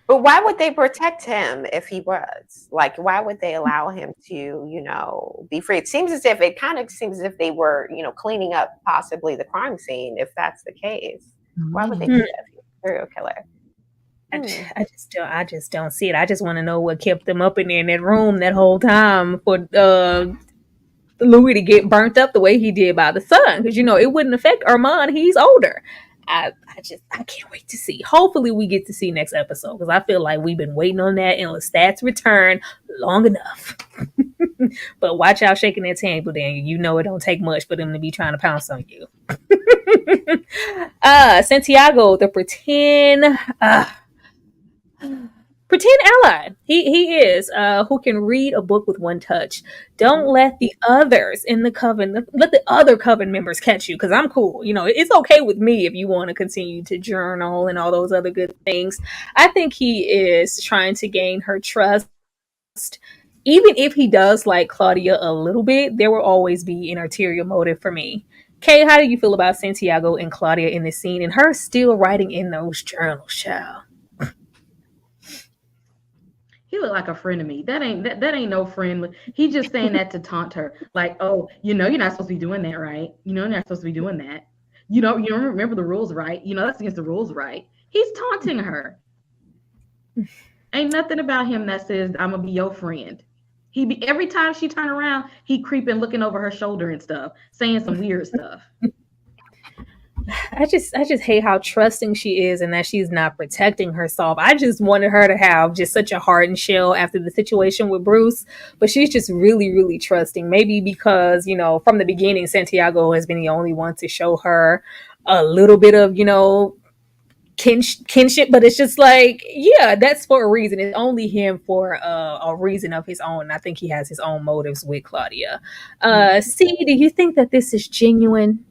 But why would they protect him if he was? Like, why would they allow him to, be free? It seems as if they were, cleaning up possibly the crime scene, if that's the case. Why would they do that if he was a serial killer? I just don't see it. I just want to know what kept them up in there in that room that whole time for Louis to get burnt up the way he did by the sun, because it wouldn't affect Armand. He's older. I can't wait to see. Hopefully we get to see next episode, because I feel like we've been waiting on that and Lestat's return long enough. But watch out shaking that table, Daniel. It don't take much for them to be trying to pounce on you. Santiago, the pretend ally. He is who can read a book with one touch. Don't let the others in the coven, let the other coven members catch you, because I'm cool. It's okay with me if you want to continue to journal and all those other good things. I think he is trying to gain her trust. Even if he does like Claudia a little bit, there will always be an ulterior motive for me. Kay, how do you feel about Santiago and Claudia in this scene and her still writing in those journals, child? He looked like a friend to me. That ain't no friend. He's just saying that to taunt her. Like, oh, you're not supposed to be doing that, right? You're not supposed to be doing that. You don't remember the rules, right? That's against the rules, right? He's taunting her. Ain't nothing about him that says I'm gonna be your friend. Every time she turn around, he creeping, looking over her shoulder and stuff, saying some weird stuff. I just hate how trusting she is and that she's not protecting herself. I just wanted her to have just such a hardened shell after the situation with Bruce, but she's just really, really trusting. Maybe because, from the beginning, Santiago has been the only one to show her a little bit of, kinship, but it's just like, yeah, that's for a reason. It's only him for a reason of his own. I think he has his own motives with Claudia. C, do you think that this is genuine?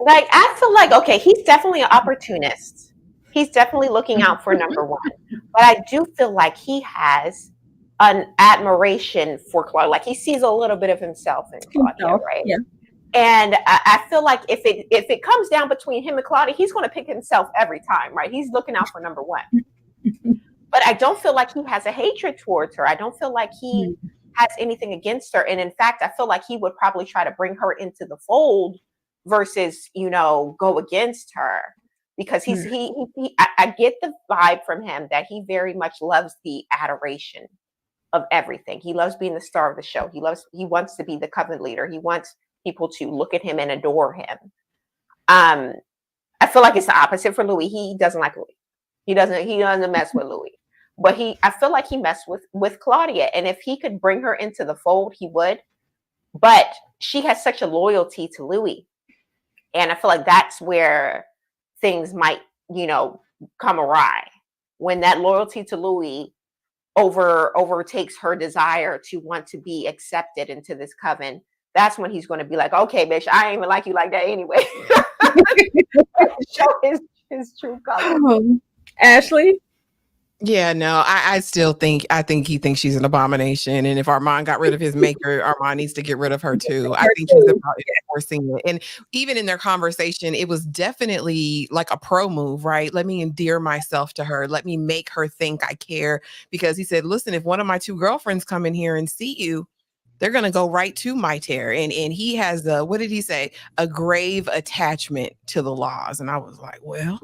Like, I feel like, okay, he's definitely an opportunist. He's definitely looking out for number one. But I do feel like he has an admiration for Claudia. Like he sees a little bit of himself in Claudia, right? Yeah. And I feel like if it comes down between him and Claudia, he's going to pick himself every time, right? He's looking out for number one. But I don't feel like he has a hatred towards her. I don't feel like he has anything against her. And in fact, I feel like he would probably try to bring her into the fold versus, go against her. Because I get the vibe from him that he very much loves the adoration of everything. He loves being the star of the show. He wants to be the coven leader. He wants people to look at him and adore him. I feel like it's the opposite for Louis. He doesn't like Louis. He doesn't mess with Louis. But I feel like he messed with Claudia. And if he could bring her into the fold, he would. But she has such a loyalty to Louis. And I feel like that's where things might, come awry. When that loyalty to Louis overtakes her desire to want to be accepted into this coven, that's when he's going to be like, okay, bitch, I ain't even like you like that anyway. Show his true color. Ashley? Yeah, no, I think he thinks she's an abomination. And if Armand got rid of his maker, Armand needs to get rid of her too. I think he's about enforcing it. And even in their conversation, it was definitely like a pro move, right? Let me endear myself to her. Let me make her think I care. Because he said, listen, if one of my two girlfriends come in here and see you, they're going to go right to my tear. And he has what did he say? A grave attachment to the laws. And I was like, well,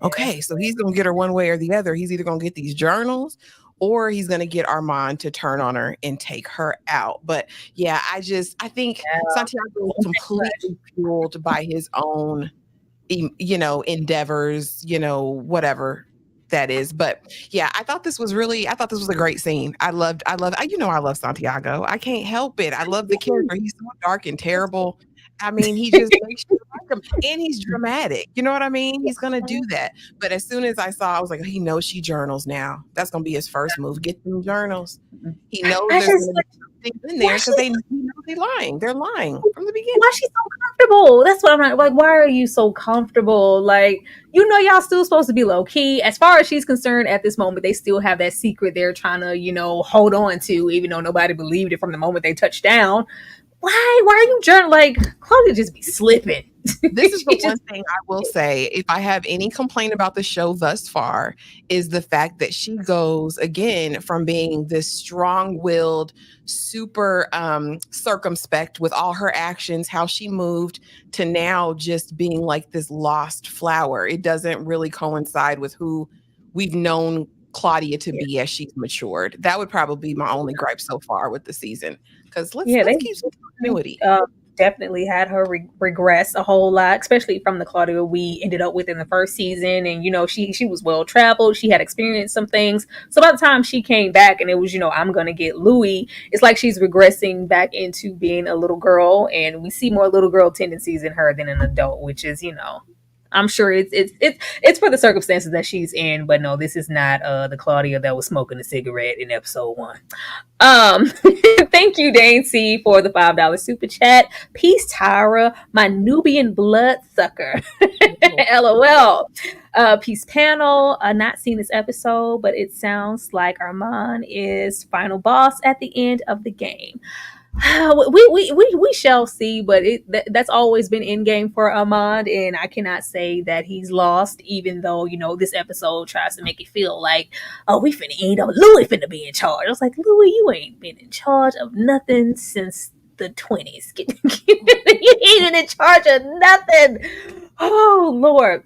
okay, so he's going to get her one way or the other. He's either going to get these journals or he's going to get Armand to turn on her and take her out. But yeah, I think Santiago is completely fueled by his own, endeavors, whatever that is. But yeah, I thought this was a great scene. I love Santiago. I can't help it. I love the character. He's so dark and terrible. I mean, he just makes you like him, and he's dramatic. You know what I mean? He's gonna do that. But as soon as I was like, he knows she journals now. That's gonna be his first move. Get them journals. He knows there's gonna be something in there because they're lying. They're lying from the beginning. Why is she so comfortable? That's what I'm like. Why are you so comfortable? Like, y'all still supposed to be low key. As far as she's concerned, at this moment, they still have that secret they're trying to, hold on to, even though nobody believed it from the moment they touched down. Why are you journaling? Like, Claudia just be slipping. This is the one thing I will say. If I have any complaint about the show thus far, is the fact that she goes again from being this strong-willed, super circumspect with all her actions, how she moved, to now just being like this lost flower. It doesn't really coincide with who we've known Claudia to be as she's matured. That would probably be my only gripe so far with the season. Because let's keep some continuity. Definitely had her regress a whole lot, especially from the Claudia we ended up with in the first season. And she was well traveled. She had experienced some things. So by the time she came back and it was I'm gonna get Louis, it's like she's regressing back into being a little girl, and we see more little girl tendencies in her than an adult, which is I'm sure it's for the circumstances that she's in, but no, this is not the Claudia that was smoking a cigarette in episode 1. Thank you, Dane C, for the $5 super chat. Peace, Tyra, my Nubian bloodsucker. LOL. Peace, panel. Not seen this episode, but it sounds like Armand is final boss at the end of the game. We shall see, but that's always been in game for Armand, and I cannot say that he's lost, even though this episode tries to make it feel like, oh, we finna end up Louis finna be in charge. I was like, Louis, you ain't been in charge of nothing since the 20s. You ain't in charge of nothing. Oh Lord.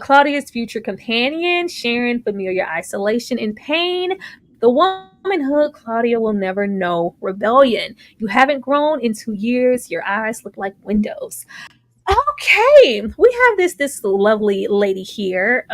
Claudia's future companion, sharing familiar isolation and pain. The womanhood Claudia will never know. Rebellion. You haven't grown in 2 years. Your eyes look like windows. Okay. We have this lovely lady here.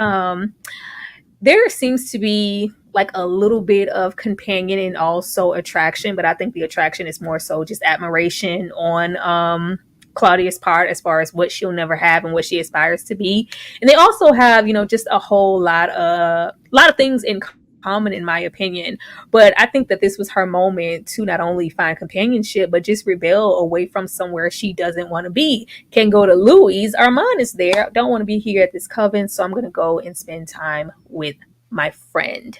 There seems to be like a little bit of companion and also attraction, but I think the attraction is more so just admiration on Claudia's part as far as what she'll never have and what she aspires to be. And they also have, just a whole lot of things in common in my opinion. But I think that this was her moment to not only find companionship, but just rebel away from somewhere she doesn't want to be. Can go to Louis. Arman is there. Don't want to be here at this coven, so I'm going to go and spend time with my friend.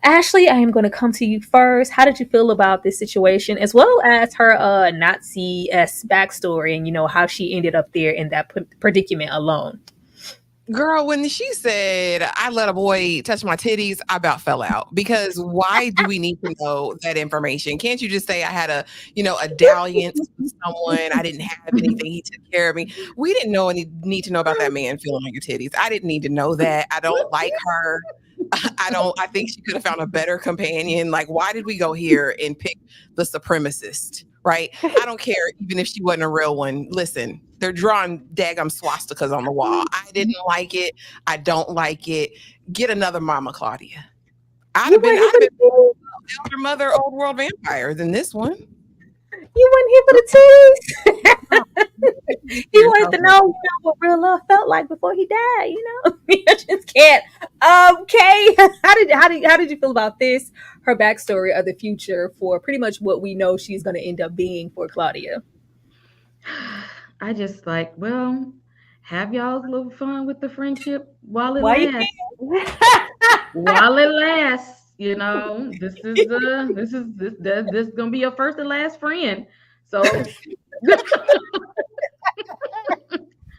Ashley, I am going to come to you first. How did you feel about this situation, as well as her Nazi-esque backstory and, how she ended up there in that predicament alone? Girl, when she said, I let a boy touch my titties, I about fell out. Because why do we need to know that information? Can't you just say I had a dalliance with someone? I didn't have anything. He took care of me. We didn't need to know about that man feeling on your titties. I didn't need to know that. I don't like her. I think she could have found a better companion. Like, why did we go here and pick the supremacist? Right? I don't care even if she wasn't a real one. Listen, they're drawing daggum swastikas on the wall. I didn't like it. I don't like it. Get another Mama Claudia. I'd have been elder mother old world vampire than this one. You weren't here for the titties. He wanted to know, what real love felt like before he died. You just can't. Kay, how did you feel about this? Her backstory of the future for pretty much what we know she's going to end up being for Claudia. I just have y'all's little fun with the friendship while it lasts. While it lasts. This is gonna be your first and last friend. So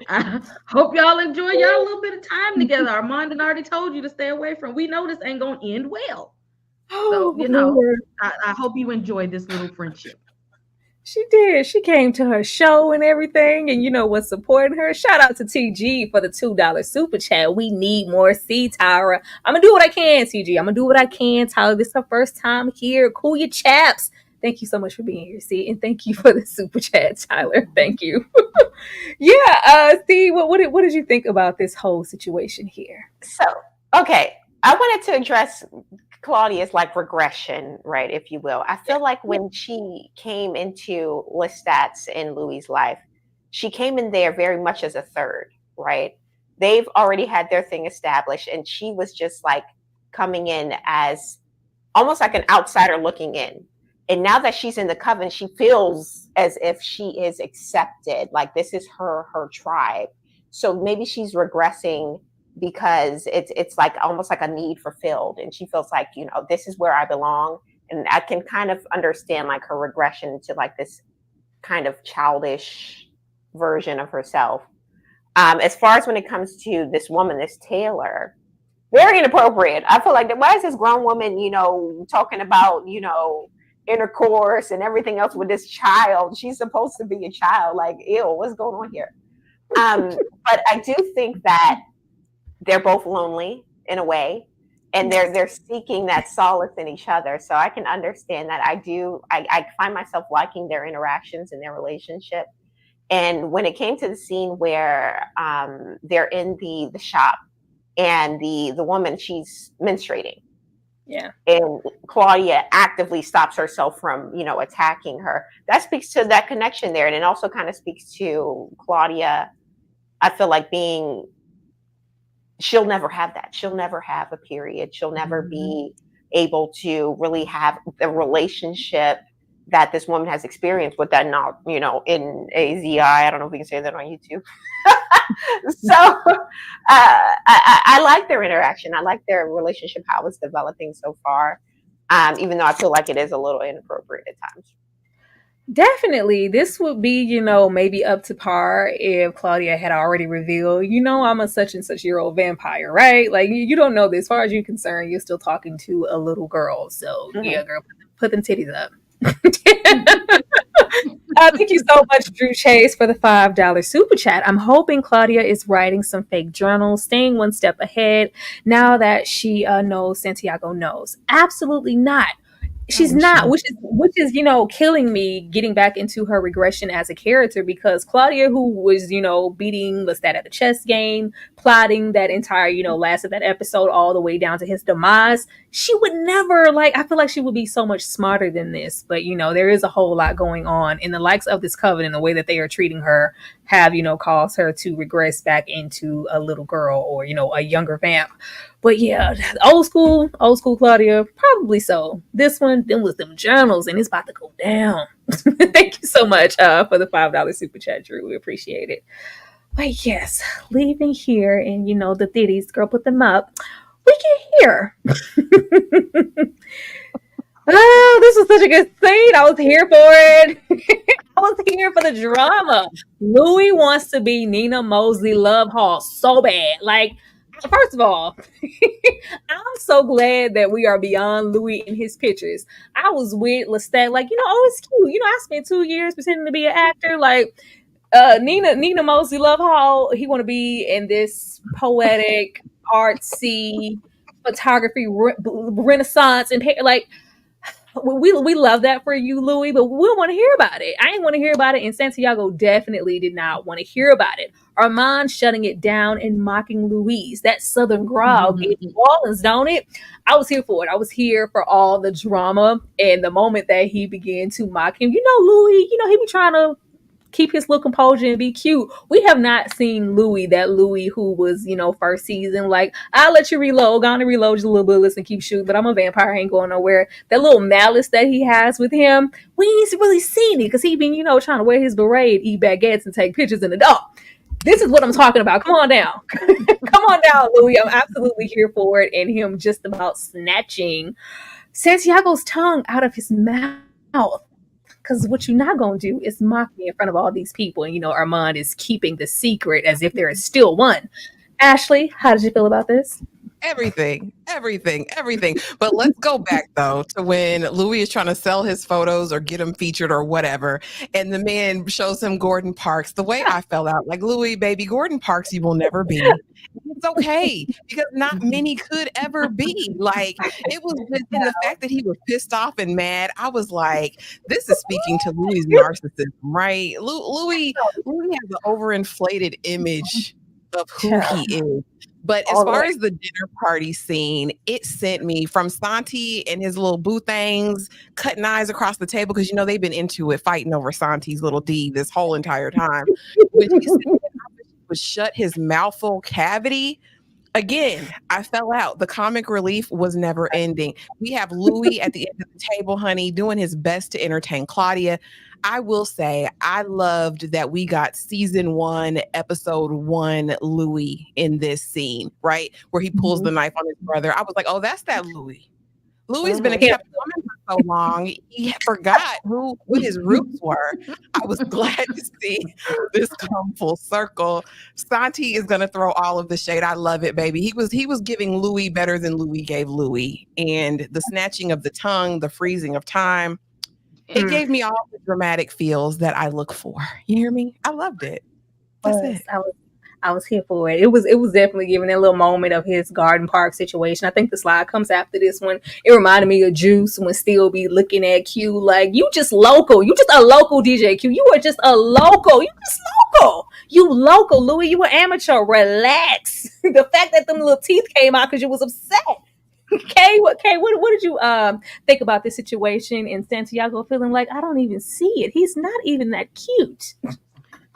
I hope y'all enjoy y'all a little bit of time together. Armand already told you to stay away from. We know this ain't gonna end well. So I hope you enjoy this little friendship. She did. She came to her show and everything, and was supporting her. Shout out to TG for the $2 super chat. We need more C, Tyra. I'm gonna do what I can, TG. I'm gonna do what I can, Tyra. This is her first time here. Cool your chaps. Thank you so much for being here, C, and thank you for the super chat, Tyler. Thank you. C, what did you think about this whole situation here? So, okay, I wanted to address Claudia's regression, right, if you will. I feel like when she came into Lestat's and Louis' life, she came in there very much as a third, right? They've already had their thing established, and she was just coming in as almost like an outsider looking in. And now that she's in the coven, she feels as if she is accepted, like this is her tribe. So maybe she's regressing because it's almost like a need fulfilled, and she feels like, this is where I belong. And I can kind of understand her regression to this kind of childish version of herself. As far as when it comes to this woman, this Taylor, very inappropriate. I feel like, why is this grown woman, talking about, intercourse and everything else with this child? She's supposed to be a child. Ew, what's going on here? But I do think that they're both lonely in a way, and they're seeking that solace in each other. So I can understand that. I find myself liking their interactions and their relationship. And when it came to the scene where they're in the shop and the woman, she's menstruating. Yeah. And Claudia actively stops herself from, attacking her. That speaks to that connection there. And it also kind of speaks to Claudia, I feel like, she'll never have that. She'll never have a period. She'll never be able to really have the relationship that this woman has experienced with that, not, in AZI. I don't know if we can say that on YouTube. So I like their interaction. I like their relationship, how it's developing so far, even though I feel like it is a little inappropriate at times. Definitely. This would be, maybe up to par if Claudia had already revealed, I'm a such and such year old vampire, right? You don't know this. As far as you're concerned, you're still talking to a little girl. So, yeah, girl, put them titties up. Thank you so much, Drew Chase, for the $5 super chat. I'm hoping Claudia is writing some fake journals, staying one step ahead now that she knows Santiago knows. Absolutely not. She's not, which is killing me, getting back into her regression as a character, because Claudia, who was, beating Lestat at the chess game, plotting that entire, last of that episode all the way down to his demise, she would never, I feel like she would be so much smarter than this. But, there is a whole lot going on, and the likes of this coven and the way that they are treating her have, caused her to regress back into a little girl or, a younger vamp. But yeah, old school Claudia, probably so. This one, then was them journals, and it's about to go down. Thank you so much for the $5 super chat, Drew. We appreciate it. But yes, leaving here, and the ditties, girl, put them up. We get here. Oh, this was such a good scene. I was here for it. I was here for the drama. Louis wants to be Nina Mosley Love Hall so bad. Like, first of all, I'm so glad that we are beyond Louis in his pictures. I was with Lestat, like, oh, it's cute. I spent 2 years pretending to be an actor. Like, Nina Mosley Love Hall, he want to be in this poetic, artsy photography renaissance, and like, we love that for you, Louis, but we don't want to hear about it. I didn't want to hear about it, and Santiago definitely did not want to hear about it. Arman shutting it down and mocking Louise. That southern growl gave New Orleans, don't it? I was here for it. I was here for all the drama, and the moment that he began to mock him, Louis, he be trying to keep his little composure and be cute. We have not seen Louis, that Louis who was, first season, like, I'll let you reload, gonna reload just a little bit, listen, keep shooting, but I'm a vampire, I ain't going nowhere. That little malice that he has with him, we ain't really seen it, because he been, trying to wear his beret, eat baguettes, and take pictures in the dark. This is what I'm talking about. Come on down. Come on down, Louis. I'm absolutely here for it. And him just about snatching Santiago's tongue out of his mouth. Because what you're not going to do is mock me in front of all these people. And, Armand is keeping the secret as if there is still one. Ashley, how did you feel about this? Everything. But let's go back, though, to when Louis is trying to sell his photos or get them featured or whatever. And the man shows him Gordon Parks. The way I fell out, like, Louis, baby, Gordon Parks, you will never be. It's okay, because not many could ever be. Like, it was just in the fact that he was pissed off and mad. I was like, this is speaking to Louis' narcissism, right? Louis has an overinflated image of who he is. But as far as the dinner party scene, it sent me from Santi and his little boo things, cutting eyes across the table, because they've been into it, fighting over Santi's little D this whole entire time. When he would shut his mouthful cavity. Again, I fell out. The comic relief was never ending. We have Louis at the end of the table, honey, doing his best to entertain Claudia. I will say I loved that we got season 1, episode 1 Louis in this scene, right? Where he pulls the knife on his brother. I was like, oh, that's that Louis. Louis been a kept woman for so long, he forgot what his roots were. I was glad to see this come full circle. Santi is gonna throw all of the shade. I love it, baby. He was giving Louis better than Louis gave Louis. And the snatching of the tongue, the freezing of time, it gave me all the dramatic feels that I look for. You hear me? I loved it. That's it. I was here for it. It was definitely giving that little moment of his garden park situation. I think the slide comes after this one. It reminded me of Juice when Steel be looking at Q like, you just local. You just a local DJ Q. You are just a local. You just local. You local, Louis. You were amateur. Relax. The fact that them little teeth came out because you was upset. Okay, what did you think about this situation and Santiago feeling like, I don't even see it. He's not even that cute.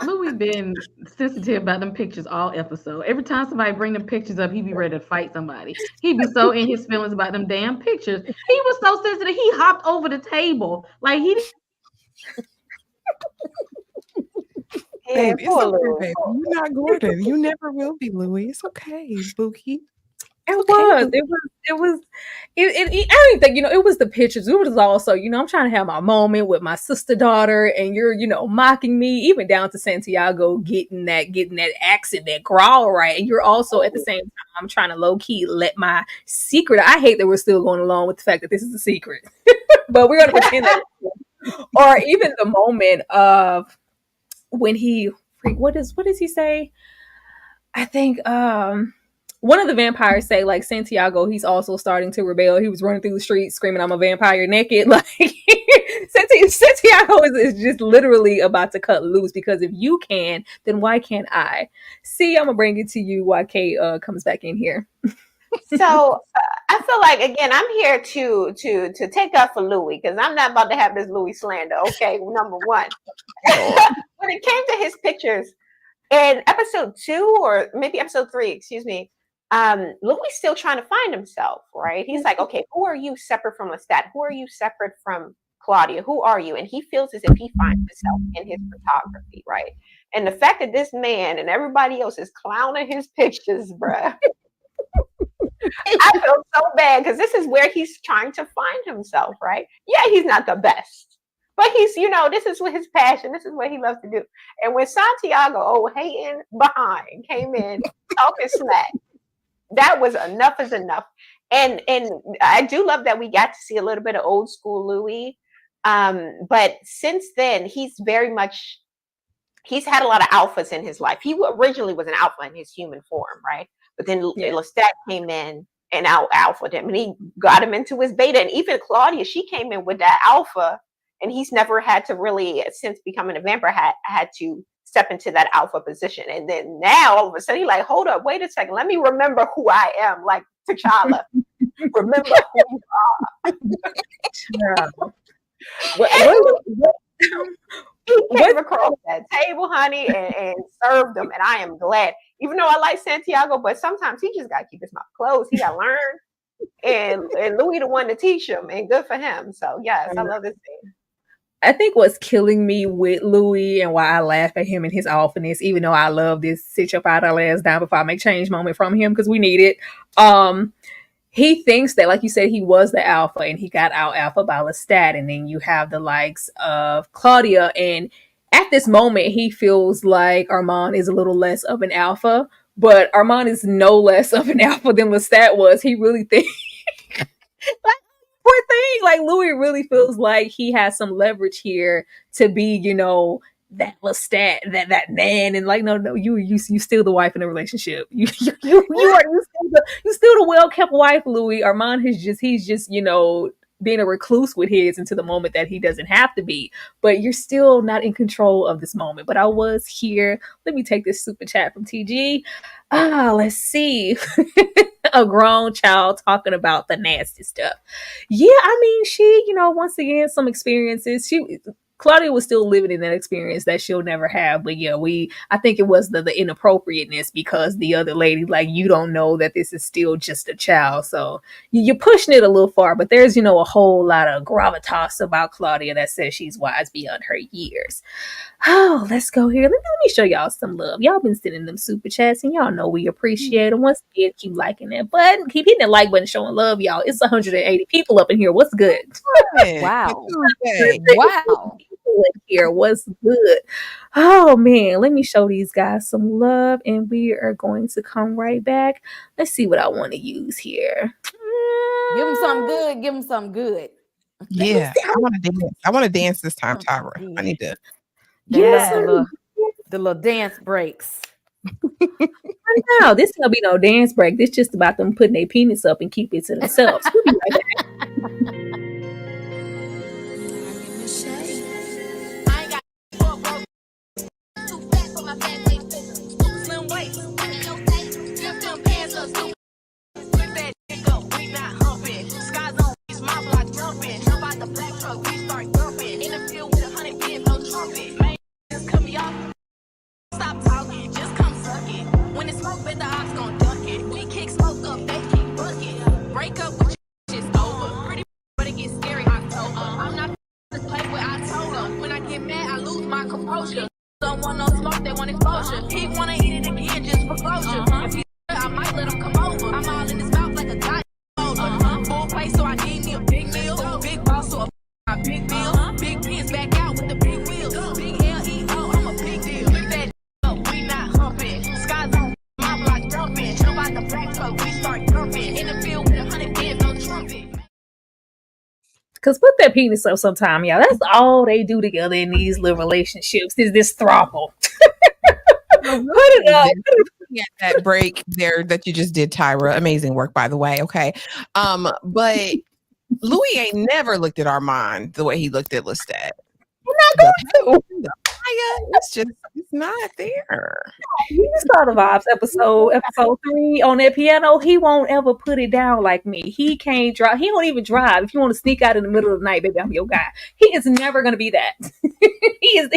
Louis been sensitive about them pictures all episode. Every time somebody bring them pictures up, he be ready to fight somebody. He be so in his feelings about them damn pictures. He was so sensitive, he hopped over the table. Like he Babe, it's okay, baby. You're not Gordon. You never will be, Louis. It's okay, Bookie. It was. I didn't think, it was the pictures. It was also, I'm trying to have my moment with my sister daughter, and you're, mocking me, even down to Santiago getting that accent, that growl right, and you're also at the same time trying to low key let my secret. I hate that we're still going along with the fact that this is a secret, but we're gonna pretend that. Or even the moment of when he, what does he say? I think one of the vampires say, like, Santiago, he's also starting to rebel. He was running through the streets screaming, I'm a vampire naked. Like, Santiago is just literally about to cut loose, because if you can, then why can't I? See, I'm going to bring it to you while Kate comes back in here. So I feel like, again, I'm here to take up for Louis, because I'm not about to have this Louis slander. Okay, number one. When it came to his pictures in episode 2 or maybe episode 3, excuse me, Louis still trying to find himself, right? He's like, okay, who are you separate from Lestat? Who are you separate from Claudia? Who are you? And he feels as if he finds himself in his photography, right? And the fact that this man and everybody else is clowning his pictures, bruh. I feel so bad because this is where he's trying to find himself, right? Yeah, he's not the best, but he's, this is what his passion, this is what he loves to do. And when Santiago, hating behind, came in talking smack, that was enough is enough. And I do love that we got to see a little bit of old school Louis. But since then, he's had a lot of alphas in his life. He originally was an alpha in his human form, right? But then Lestat came in and out-alphaed him, and he got him into his beta. And even Claudia, she came in with that alpha, and he's never had to really, since becoming a vampire, had to step into that alpha position. And then now, all of a sudden, he's like, hold up, wait a second, let me remember who I am, like T'Challa. Remember who you are. He came across that table, honey, and served them, and I am glad. Even though I like Santiago, but sometimes he just got to keep his mouth closed. He got to learn, and Louis the one to teach him, and good for him. So yes, I love this thing. I think what's killing me with Louis and why I laugh at him and his awfulness, even though I love this sit your 5 ass down before I make change moment from him because we need it. He thinks that, like you said, he was the alpha and he got out alpha by Lestat, and then you have the likes of Claudia, and at this moment he feels like Arman is a little less of an alpha, but Arman is no less of an alpha than Lestat was. He really thinks poor thing, like Louis really feels like he has some leverage here to be, that Lestat, that man, and like, no, you still the wife in the relationship. You still the well kept wife, Louis. Arman he's just being a recluse with his until the moment that he doesn't have to be. But you're still not in control of this moment. But I was here. Let me take this super chat from TG. Let's see. A grown child talking about the nasty stuff. Yeah, I mean, she, once again, some experiences. Claudia was still living in that experience that she'll never have. But yeah, I think it was the inappropriateness because the other lady, like, you don't know that this is still just a child. So you're pushing it a little far, but there's, a whole lot of gravitas about Claudia that says she's wise beyond her years. Oh, let's go here. Let me show y'all some love. Y'all been sending them super chats and y'all know we appreciate them. Once again, keep liking that button. Keep hitting that like button, showing love, y'all. It's 180 people up in here. What's good? Wow. Wow. In here, what's good? Oh man, let me show these guys some love and we are going to come right back. Let's see what I want to use here. Give them something good. Give them something good. Yeah, I want to dance. I want to dance this time, Tyra. I need to. Yeah, the little dance breaks. No, this gonna be no dance break. This just about them putting their penis up and keep it to themselves. We'll be right back. Stop talking, just come suck it. When it's smoke, bet the ops gon' duck it. We kick smoke up, they keep bucket. Break up with your shit's over. Pretty but it gets scary October. I'm not to play with I told them. When I get mad, I lose my composure. Don't want no smoke, they want exposure. He wanna eat it again just for closure. If he I might let him come over. I'm all in his mouth like a god. Full play, so I need me a big meal. Big boss, so a big meal. Big pins back out with the big wheels. Big L-E-O, I'm a big deal. With that we not humping. Skies on my block jumping. Jump out the black truck, we start dumping. In the field with 100 kids, no trumpet. Cause put that penis up sometime, y'all. That's all they do together in these little relationships is this throttle. Put it up. At that break there that you just did, Tyra. Amazing work, by the way. Okay. But Louis ain't never looked at Armand the way he looked at Lestat. It's not there. You saw the vibes episode 3 on that piano. He won't ever put it down like me. He can't drive. He don't even drive. If you want to sneak out in the middle of the night, baby, I'm your guy. He is never gonna be that. he is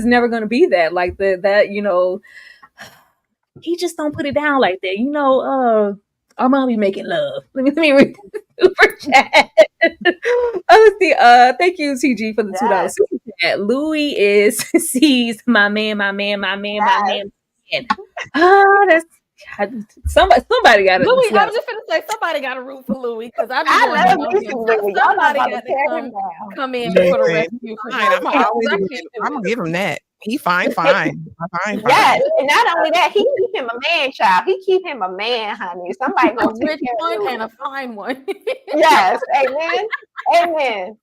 never gonna be that. Like that, he just don't put it down like that. Our mom be making love. Let me read the super chat. Let's see. Thank you, TG, for the $2 super chat. Louis sees my man. That's somebody got it. Louis, I was just gonna say somebody got to root for Louis because I love me some Louis. Somebody got to come in for the rescue. I'm gonna give him that. He fine. Yes, and not only that, he keep him a man, child. He keep him a man, honey. Somebody gonna a rich one and a fine one. Yes, amen.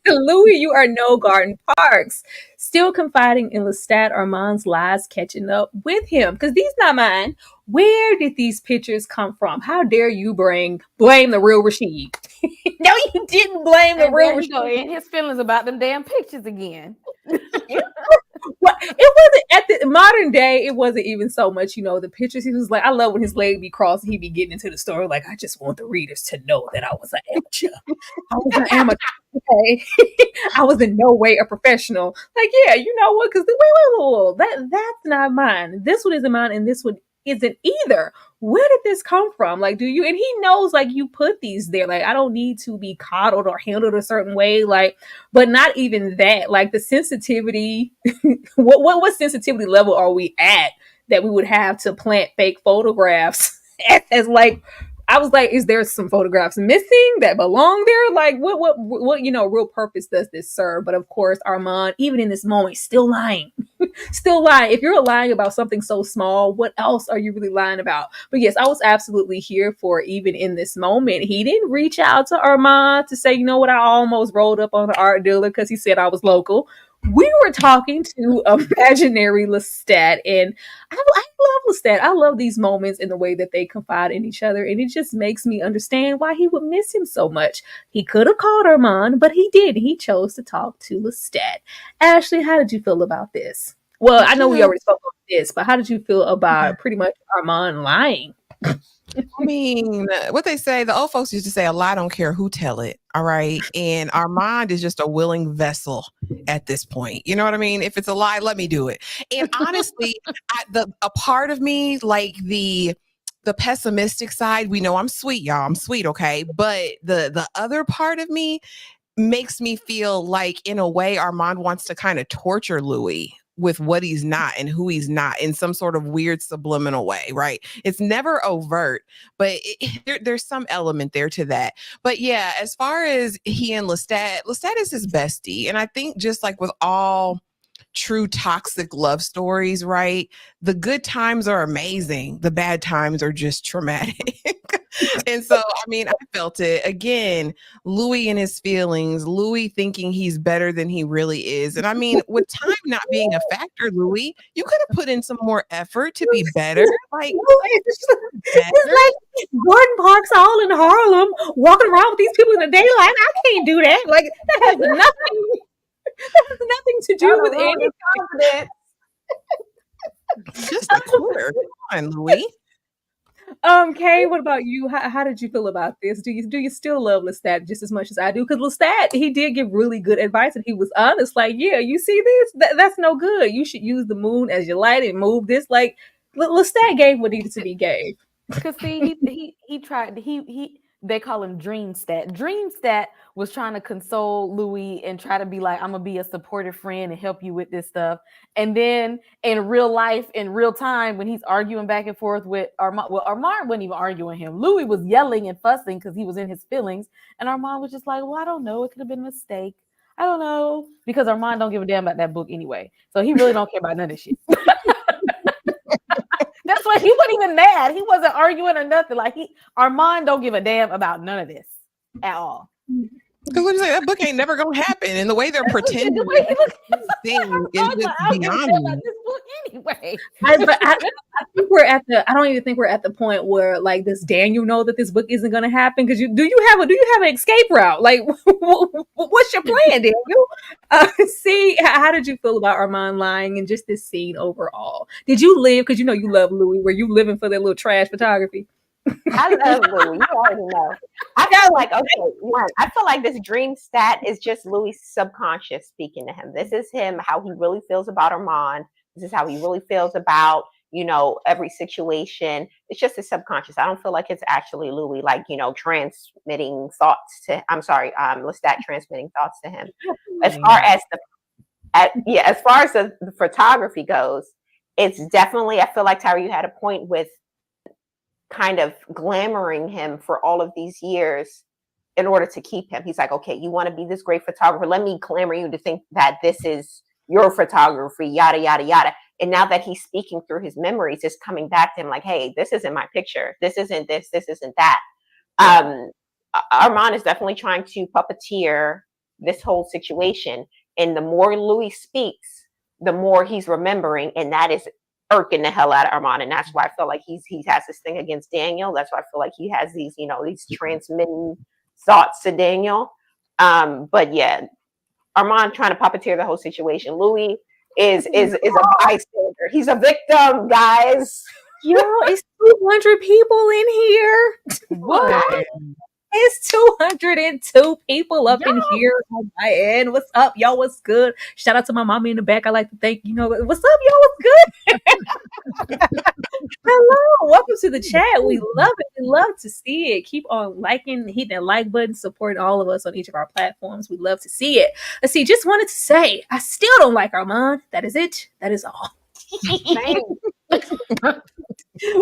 Louis, you are no Garden Parks. Still confiding in Lestat, Armand's lies catching up with him. Because these not mine. Where did these pictures come from? How dare you blame the real Rashid? No, you didn't blame the real Rashid. And his feelings about them damn pictures again. Well, it wasn't at the modern day. It wasn't even so much, the pictures. He was like, I love when his leg be crossed and he be getting into the story. Like, I just want the readers to know that I was an amateur. Okay. I was in no way a professional. Like, yeah, you know what? Because wait, that's not mine. This one isn't mine, and this one isn't either. Where did this come from? Like, do you? And he knows, like, you put these there. Like, I don't need to be coddled or handled a certain way. Like, but not even that. Like, the sensitivity. What sensitivity level are we at that we would have to plant fake photographs as like? I was like, is there some photographs missing that belong there? Like, what, real purpose does this serve? But of course, Armand, even in this moment, still lying. Still lying. If you're lying about something so small, what else are you really lying about? But yes, I was absolutely here for even in this moment. He didn't reach out to Armand to say, you know what, I almost rolled up on the art dealer because he said I was local. We were talking to imaginary Lestat, and I love Lestat. I love these moments in the way that they confide in each other, and it just makes me understand why he would miss him so much. He could have called Armand, but he did. He chose to talk to Lestat. Ashley, how did you feel about this? Well, I know we already spoke about this, but how did you feel about pretty much Armand lying? I mean, what they say, the old folks used to say, a lie don't care who tell it. All right. And Armand is just a willing vessel at this point. You know what I mean? If it's a lie, let me do it. And honestly, a part of me, like the pessimistic side, we know I'm sweet, y'all. I'm sweet. Okay. But the other part of me makes me feel like, in a way, Armand wants to kind of torture Louis with what he's not and who he's not in some sort of weird subliminal way, right? It's never overt, but there's some element there to that. But yeah, as far as he and Lestat is his bestie. And I think just like with all true toxic love stories, right? The good times are amazing. The bad times are just traumatic. And so, I mean, I felt it. Again, Louis and his feelings, Louis thinking he's better than he really is. And I mean, with time not being a factor, Louis, you could have put in some more effort to be better. Like, it's like Gordon Parks all in Harlem, walking around with these people in the daylight. I can't do that. Like, that has nothing to do with any confidence. Just a quarter. Come on, Louis. Kay, what about you? How did you feel about this? Do you still love Lestat just as much as I do? Because Lestat, he did give really good advice, and he was honest. Like, yeah, you see this? That's no good. You should use the moon as your light and move this. Like, Lestat gave what needed to be gave. Because see, he tried. They call him Dreamstat. Dreamstat was trying to console Louis and try to be like, I'm gonna be a supportive friend and help you with this stuff. And then in real life, in real time, when he's arguing back and forth with Armand, well, Armand wasn't even arguing him. Louis was yelling and fussing because he was in his feelings. And Armand was just like, well, I don't know. It could have been a mistake. I don't know. Because Armand don't give a damn about that book anyway. So he really don't care about none of this shit. That's why he wasn't even mad. He wasn't arguing or nothing. Like, Armand don't give a damn about none of this at all. Because what you say, that book ain't never gonna happen, and the way they're pretending the way thing is just beyond me. This book anyway. I think we're at the. I don't even think we're at the point where, like, does Daniel know that this book isn't gonna happen? Because do you have an escape route? Like, what's your plan, Daniel? See, how did you feel about Armand lying and just this scene overall? Did you live? Because you know you love Louis. Were you living for that little trash photography? I love Louis. You already know. I feel like, I feel like this Dreamstat is just Louis' subconscious speaking to him. This is him, how he really feels about Armand. This is how he really feels about, you know, every situation. It's just his subconscious. I don't feel like it's actually Louis, like, you know, transmitting thoughts to, I'm sorry, Lestat transmitting thoughts to him. As far as as far as the photography goes, it's definitely, I feel like, Tyra, you had a point with kind of glamoring him for all of these years in order to keep him. He's like, okay, you want to be this great photographer, let me glamour you to think that this is your photography, yada yada yada. And now that he's speaking through his memories, it's coming back to him like, hey, this isn't my picture, this isn't this isn't that. Arman is definitely trying to puppeteer this whole situation, and the more Louis speaks, the more he's remembering, and that is irking the hell out of Arman. And that's why I feel like he has this thing against Daniel. That's why I feel like he has these, you know, these transmitting thoughts to Daniel. But yeah, Arman trying to puppeteer the whole situation. Louis is a bystander. He's a victim, guys. Yo, it's 200 people in here. What? It's 202 people up in here on my end. What's up, y'all? What's good? Shout out to my mommy in the back. I like to thank, you know, what's up, y'all? What's good? Hello, welcome to the chat. We love it. We love to see it. Keep on liking, hitting that like button, supporting all of us on each of our platforms. We love to see it. Let's see, just wanted to say, I still don't like Arman. That is it. That is all.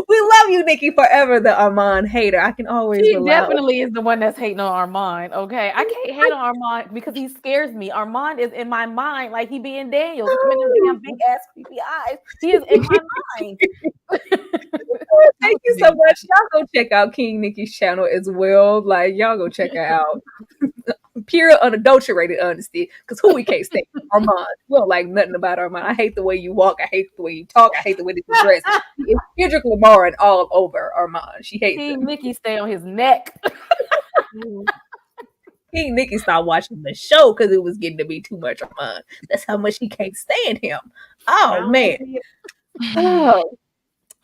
We love you, Nikki, forever, the Arman hater. I can always She rely definitely is the one that's hating on Arman. Okay, I can't hate on Arman because he scares me. Arman is in my mind like he being Daniel, with them damn big ass creepy eyes. He is in my mind. Thank you so much. Y'all go check out King Nikki's channel as well. Like, y'all go check her out. Pure unadulterated honesty, because who we can't stand? Arman. We don't like nothing about Arman. I hate the way you walk. I hate the way you talk. I hate the way that you dress. It's Kendrick Lamar and all over Arman. She hates King him. Nikki stay on his neck. King Nikki stopped watching the show because it was getting to be too much Arman. That's how much she can't stand him. Oh man.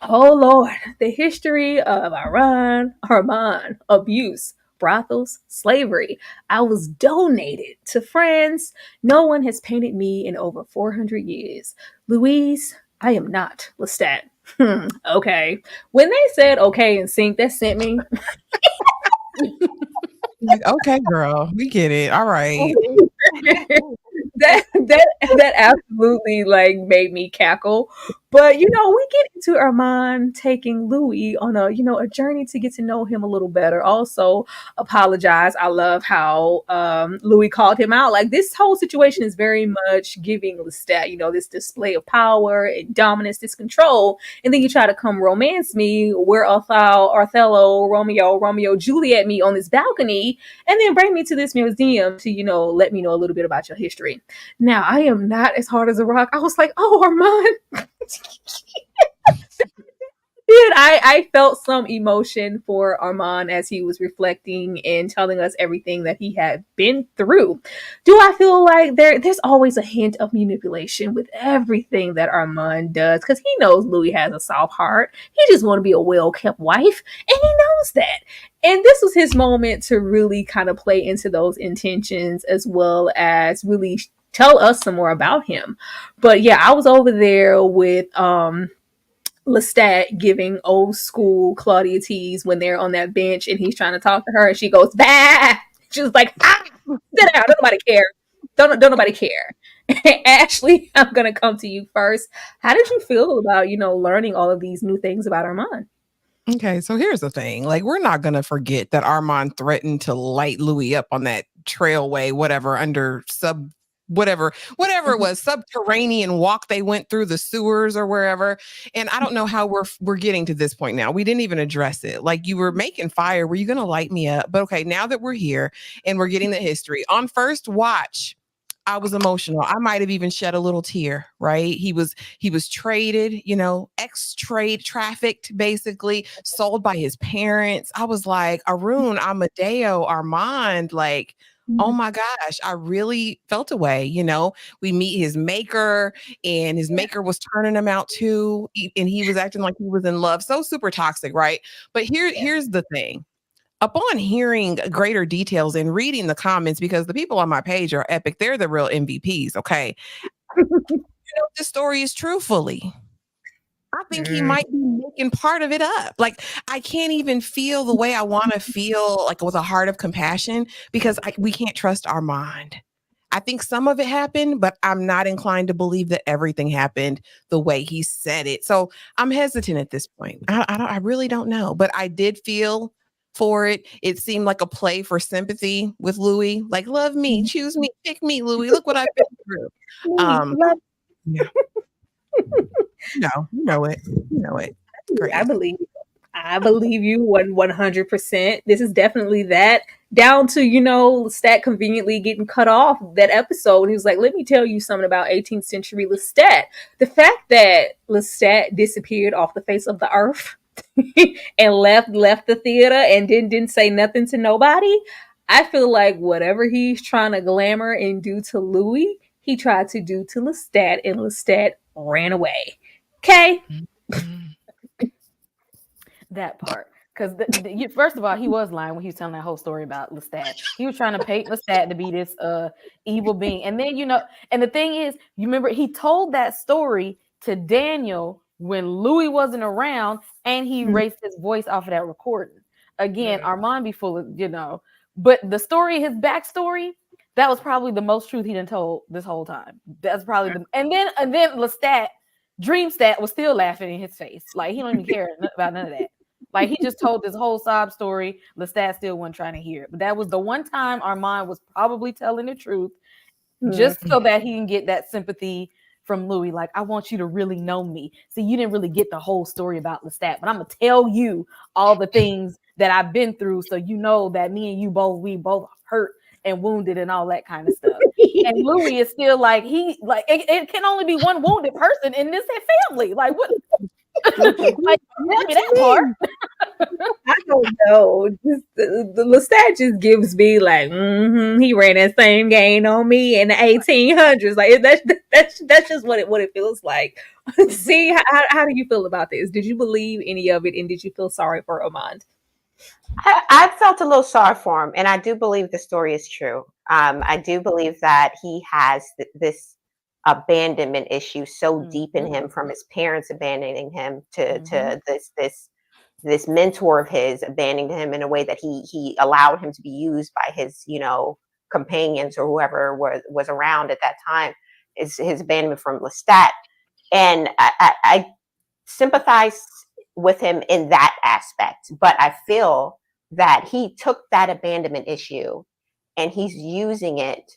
Oh Lord. The history of Arman abuse, brothels, slavery. I was donated to friends. No one has painted me in over 400 years. Louise, I am not Lestat. Okay. When they said okay in sync, that sent me. Like, okay, girl, we get it. All right. that absolutely like made me cackle. But you know, we get into Arman taking Louis on a, you know, a journey to get to know him a little better. Also apologize. I love how Louis called him out. Like, this whole situation is very much giving Lestat, you know, this display of power and dominance, this control, and then you try to come romance me where Othello, Romeo, Juliet me on this balcony, and then bring me to this museum to, you know, let me know a little bit about your history. Now, I am not as hard as a rock. I was like, oh, Arman. I felt some emotion for Arman as he was reflecting and telling us everything that he had been through. Do I feel like there's always a hint of manipulation with everything that Arman does, because he knows Louis has a soft heart. He just want to be a well-kept wife, and he knows that. And this was his moment to really kind of play into those intentions, as well as really tell us some more about him. But yeah, I was over there with Lestat giving old school Claudia tease when they're on that bench and he's trying to talk to her, and she goes, bah! She was like, sit down, don't nobody care. Don't nobody care. Ashley, I'm gonna come to you first. How did you feel about, you know, learning all of these new things about Arman? Okay, so here's the thing. Like, we're not going to forget that Arman threatened to light Louis up on that trailway, whatever, under whatever it was, subterranean walk they went through, the sewers or wherever. And I don't know how we're getting to this point now. We didn't even address it. Like, you were making fire. Were you going to light me up? But okay, now that we're here and we're getting the history, on first watch, I was emotional. I might have even shed a little tear, right? He was traded, you know, trafficked, basically sold by his parents. I was like, Arun, Amadeo, Armand, like, oh my gosh, I really felt a way. You know, we meet his maker, and his maker was turning him out too. And he was acting like he was in love. So super toxic, right? But here's the thing. Upon hearing greater details and reading the comments, because the people on my page are epic, they're the real MVPs, okay? know if this story is true fully. I think he might be making part of it up. Like, I can't even feel the way I want to feel, like with a heart of compassion, because we can't trust Armand. I think some of it happened, but I'm not inclined to believe that everything happened the way he said it. So I'm hesitant at this point. I really don't know, but I did feel for it. It seemed like a play for sympathy with Louis. Like, love me, choose me, pick me, Louis. Look what I've been through. Yeah. You know it. You know it. Great. I believe you 100%. This is definitely that. Down to, Lestat conveniently getting cut off that episode. He was like, let me tell you something about 18th century Lestat. The fact that Lestat disappeared off the face of the earth and left the theater and didn't say nothing to nobody. I feel like whatever he's trying to glamour and do to Louis, he tried to do to Lestat, and Lestat ran away. Okay? That part. Because first of all, he was lying when he was telling that whole story about Lestat. He was trying to paint Lestat to be this evil being. And then, and the thing is, you remember he told that story to Daniel when Louis wasn't around, and he erased his voice off of that recording. Again, Armand be full of, but the story, his backstory, that was probably the most truth he done told this whole time. That's probably and then Lestat, Dreamstat was still laughing in his face. Like, he don't even care about none of that. Like, he just told this whole sob story. Lestat still wasn't trying to hear it. But that was the one time Armand was probably telling the truth, just so that he can get that sympathy from Louis. Like, I want you to really know me. See, you didn't really get the whole story about Lestat, but I'm going to tell you all the things that I've been through, so you know that me and you we both hurt and wounded and all that kind of stuff. And Louis is still like, it can only be one wounded person in this family. Like, what? Like, tell me that part. I don't know. The Lestat just gives me like, he ran that same game on me in the 1800s. Like, that's just what it feels like. See, how do you feel about this? Did you believe any of it, and did you feel sorry for Armand? I felt a little sorry for him, and I do believe the story is true. I do believe that he has this abandonment issue so deep in him, from his parents abandoning him to this mentor of his abandoning him in a way that he allowed him to be used by his companions or whoever was around at that time. Is his abandonment from Lestat, and I sympathize with him in that aspect, but I feel that he took that abandonment issue and he's using it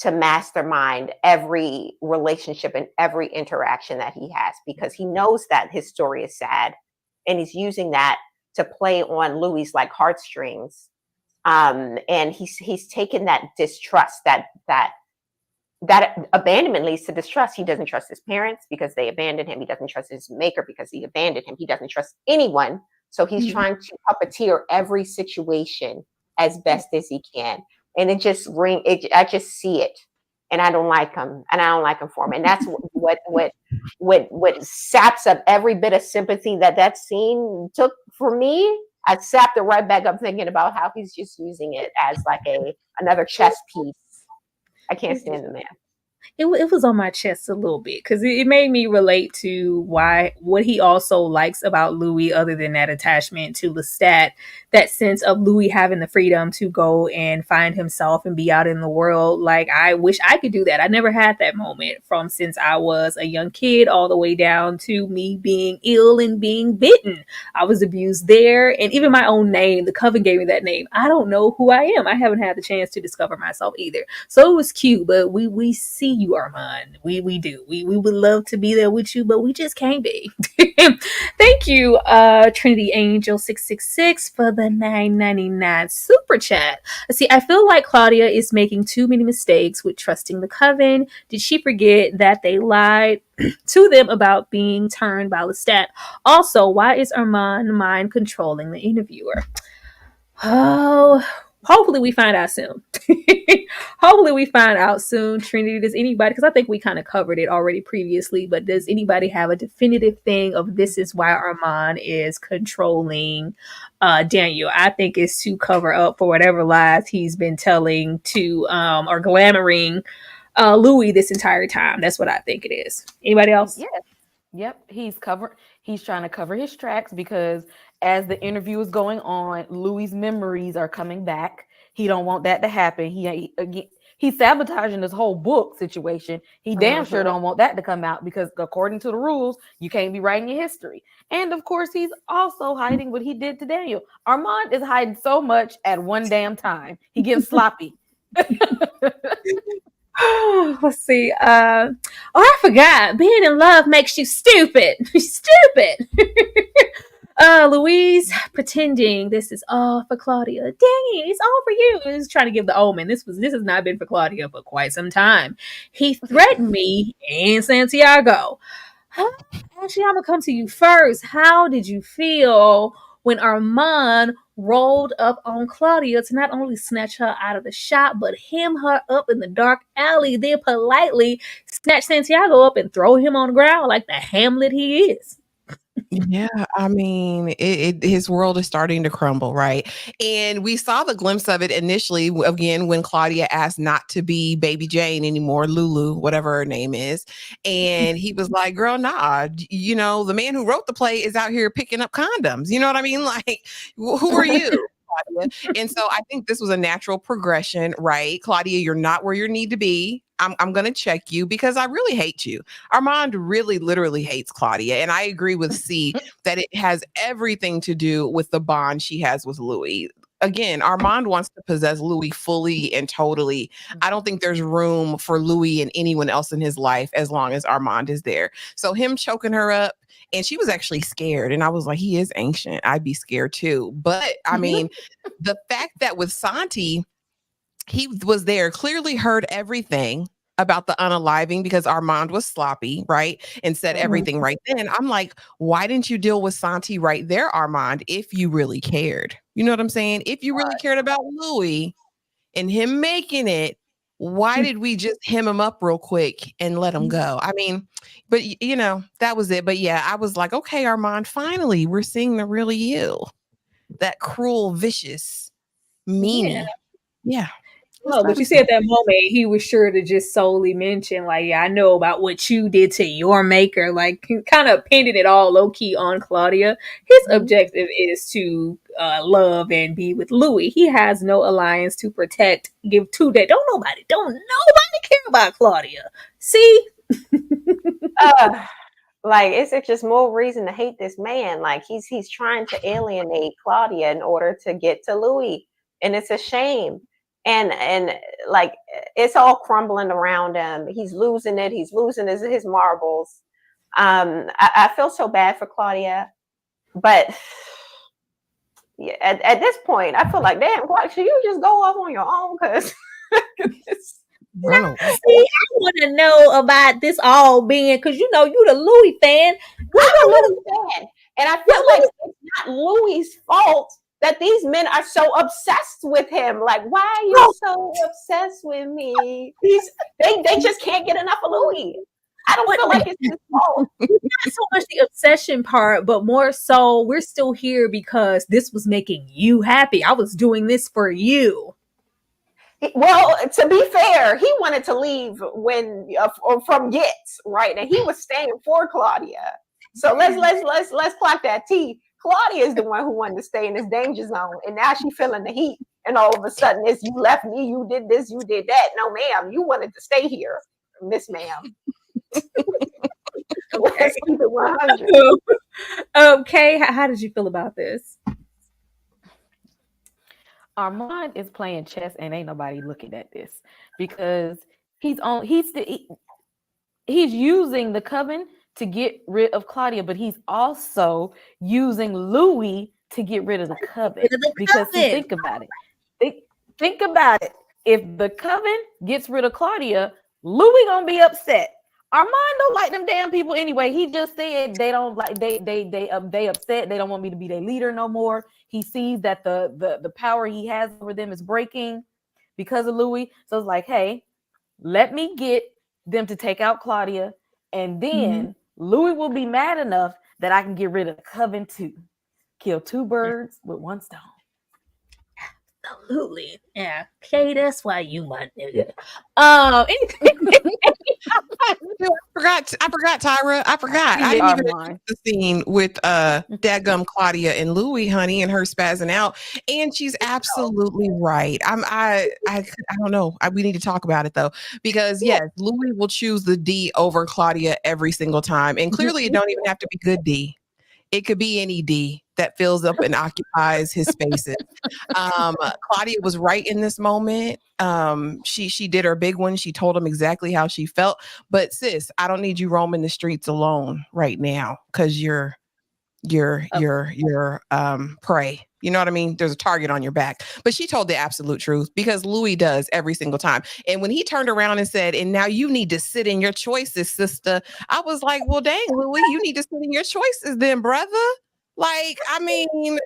to mastermind every relationship and every interaction that he has, because he knows that his story is sad, and he's using that to play on Louis' like heartstrings. And he's taken that distrust, that abandonment leads to distrust. He doesn't trust his parents because they abandoned him. He doesn't trust his maker because he abandoned him. He doesn't trust anyone. So he's trying to puppeteer every situation as best as he can. And I just see it, and I don't like him, and I don't like him for him. And that's what saps up every bit of sympathy that scene took for me. I sapped it right back up, thinking about how he's just using it as like another chess piece. I can't stand the man. It was on my chest a little bit, because it made me relate to what he also likes about Louis, other than that attachment to Lestat, that sense of Louis having the freedom to go and find himself and be out in the world. Like, I wish I could do that. I never had that moment from since I was a young kid all the way down to me being ill and being bitten. I was abused there, and even my own name, the coven gave me that name. I don't know who I am. I haven't had the chance to discover myself either. So it was cute, but we see you, Armand. We do. We would love to be there with you, but we just can't be. Thank you, Trinity Angel 666 for the $9.99 super chat. See, I feel like Claudia is making too many mistakes with trusting the coven. Did she forget that they lied to them about being turned by Lestat? Also, why is Armand mind controlling the interviewer? Oh, hopefully we find out soon. Hopefully we find out soon. Trinity, does anybody, because I think we kind of covered it already previously, but does anybody have a definitive thing of this is why Armand is controlling Daniel? I think it's to cover up for whatever lies he's been telling to or glamoring Louis this entire time. That's what I think it is. Anybody else? Yes. Yep. He's trying to cover his tracks because as the interview is going on, Louis' memories are coming back. He don't want that to happen. He's sabotaging this whole book situation. He damn sure don't want that to come out because according to the rules, you can't be writing your history. And of course, he's also hiding what he did to Daniel. Armand is hiding so much at one damn time. He gets sloppy. Let's see. I forgot. Being in love makes you stupid. Stupid. Louise pretending this is all for Claudia. Dang it, it's all for you. He's trying to give the omen. This has not been for Claudia for quite some time. He threatened me and Santiago. Actually, I'm gonna come to you first. How did you feel when Armand rolled up on Claudia to not only snatch her out of the shop, but hem her up in the dark alley, then politely snatch Santiago up and throw him on the ground like the Hamlet he is? Yeah, I mean, his world is starting to crumble, right? And we saw the glimpse of it initially, again, when Claudia asked not to be Baby Jane anymore, Lulu, whatever her name is. And he was like, girl, nah, the man who wrote the play is out here picking up condoms. You know what I mean? Like, who are you? Claudia? And so I think this was a natural progression, right? Claudia, you're not where you need to be. I'm going to check you because I really hate you. Armand really literally hates Claudia. And I agree with C that it has everything to do with the bond she has with Louis. Again, Armand wants to possess Louis fully and totally. I don't think there's room for Louis and anyone else in his life as long as Armand is there. So him choking her up, and she was actually scared. And I was like, he is ancient. I'd be scared too. But I mean, the fact that with Santi, he was there, clearly heard everything about the unaliving because Armand was sloppy, right? And said everything right then. I'm like, why didn't you deal with Santi right there, Armand, if you really cared? You know what I'm saying? If you really cared about Louis and him making it, why did we just hem him up real quick and let him go? I mean, but that was it. But yeah, I was like, okay, Armand, finally, we're seeing the real you. That cruel, vicious, meanie. Yeah. No, but you see at that moment, he was sure to just solely mention, like, yeah, I know about what you did to your maker, like, kind of pinning it all low key on Claudia. His objective is to love and be with Louis. He has no alliance to protect, give to that. Don't nobody care about Claudia. See? Like, is it just more reason to hate this man? Like, he's trying to alienate Claudia in order to get to Louis, and it's a shame. And like it's all crumbling around him. He's losing it. He's losing his marbles. I feel so bad for Claudia, but yeah, at this point, I feel like, damn, should you just go off on your own? Because See, I want to know about this all being because you the Louis fan. I'm a Louis fan, and I feel like it's not Louis' fault that these men are so obsessed with him. Like, why are you so obsessed with me? They just can't get enough of Louis. I don't feel like it's his fault. Not so much the obsession part, but more so we're still here because this was making you happy. I was doing this for you. Well, to be fair, he wanted to leave from Gitz, right? And he was staying for Claudia. So let's clock that T. Claudia is the one who wanted to stay in this danger zone, and now she's feeling the heat. And all of a sudden, it's you left me, you did this, you did that. No, ma'am, you wanted to stay here, Miss Ma'am. Let's keep it 100. Okay, how did you feel about this? Armand is playing chess, and ain't nobody looking at this because he's using the coven to get rid of Claudia, but he's also using Louis to get rid of the coven. Because think about it. Think about it. If the coven gets rid of Claudia, Louis gonna be upset. Armand don't like them damn people anyway. He just said they don't like they upset. They don't want me to be their leader no more. He sees that the power he has over them is breaking because of Louis. So it's like, hey, let me get them to take out Claudia, and then Louis will be mad enough that I can get rid of the coven too. Kill two birds with one stone. Absolutely. Yeah. Okay, that's why you my nigga. I forgot, Tyra. I forgot. I didn't even address the scene with dadgum Claudia and Louis, honey, and her spazzing out. And she's absolutely right. I don't know. We need to talk about it though, because yes, Louis will choose the D over Claudia every single time, and clearly it don't even have to be good D. It could be any D that fills up and occupies his spaces. Claudia was right in this moment. She did her big one. She told him exactly how she felt. But sis, I don't need you roaming the streets alone right now because you're prey. You know what I mean? There's a target on your back. But she told the absolute truth because Louis does every single time. And when he turned around and said, "And now you need to sit in your choices, sister," I was like, well, dang, Louis, you need to sit in your choices then, brother. Like, I mean,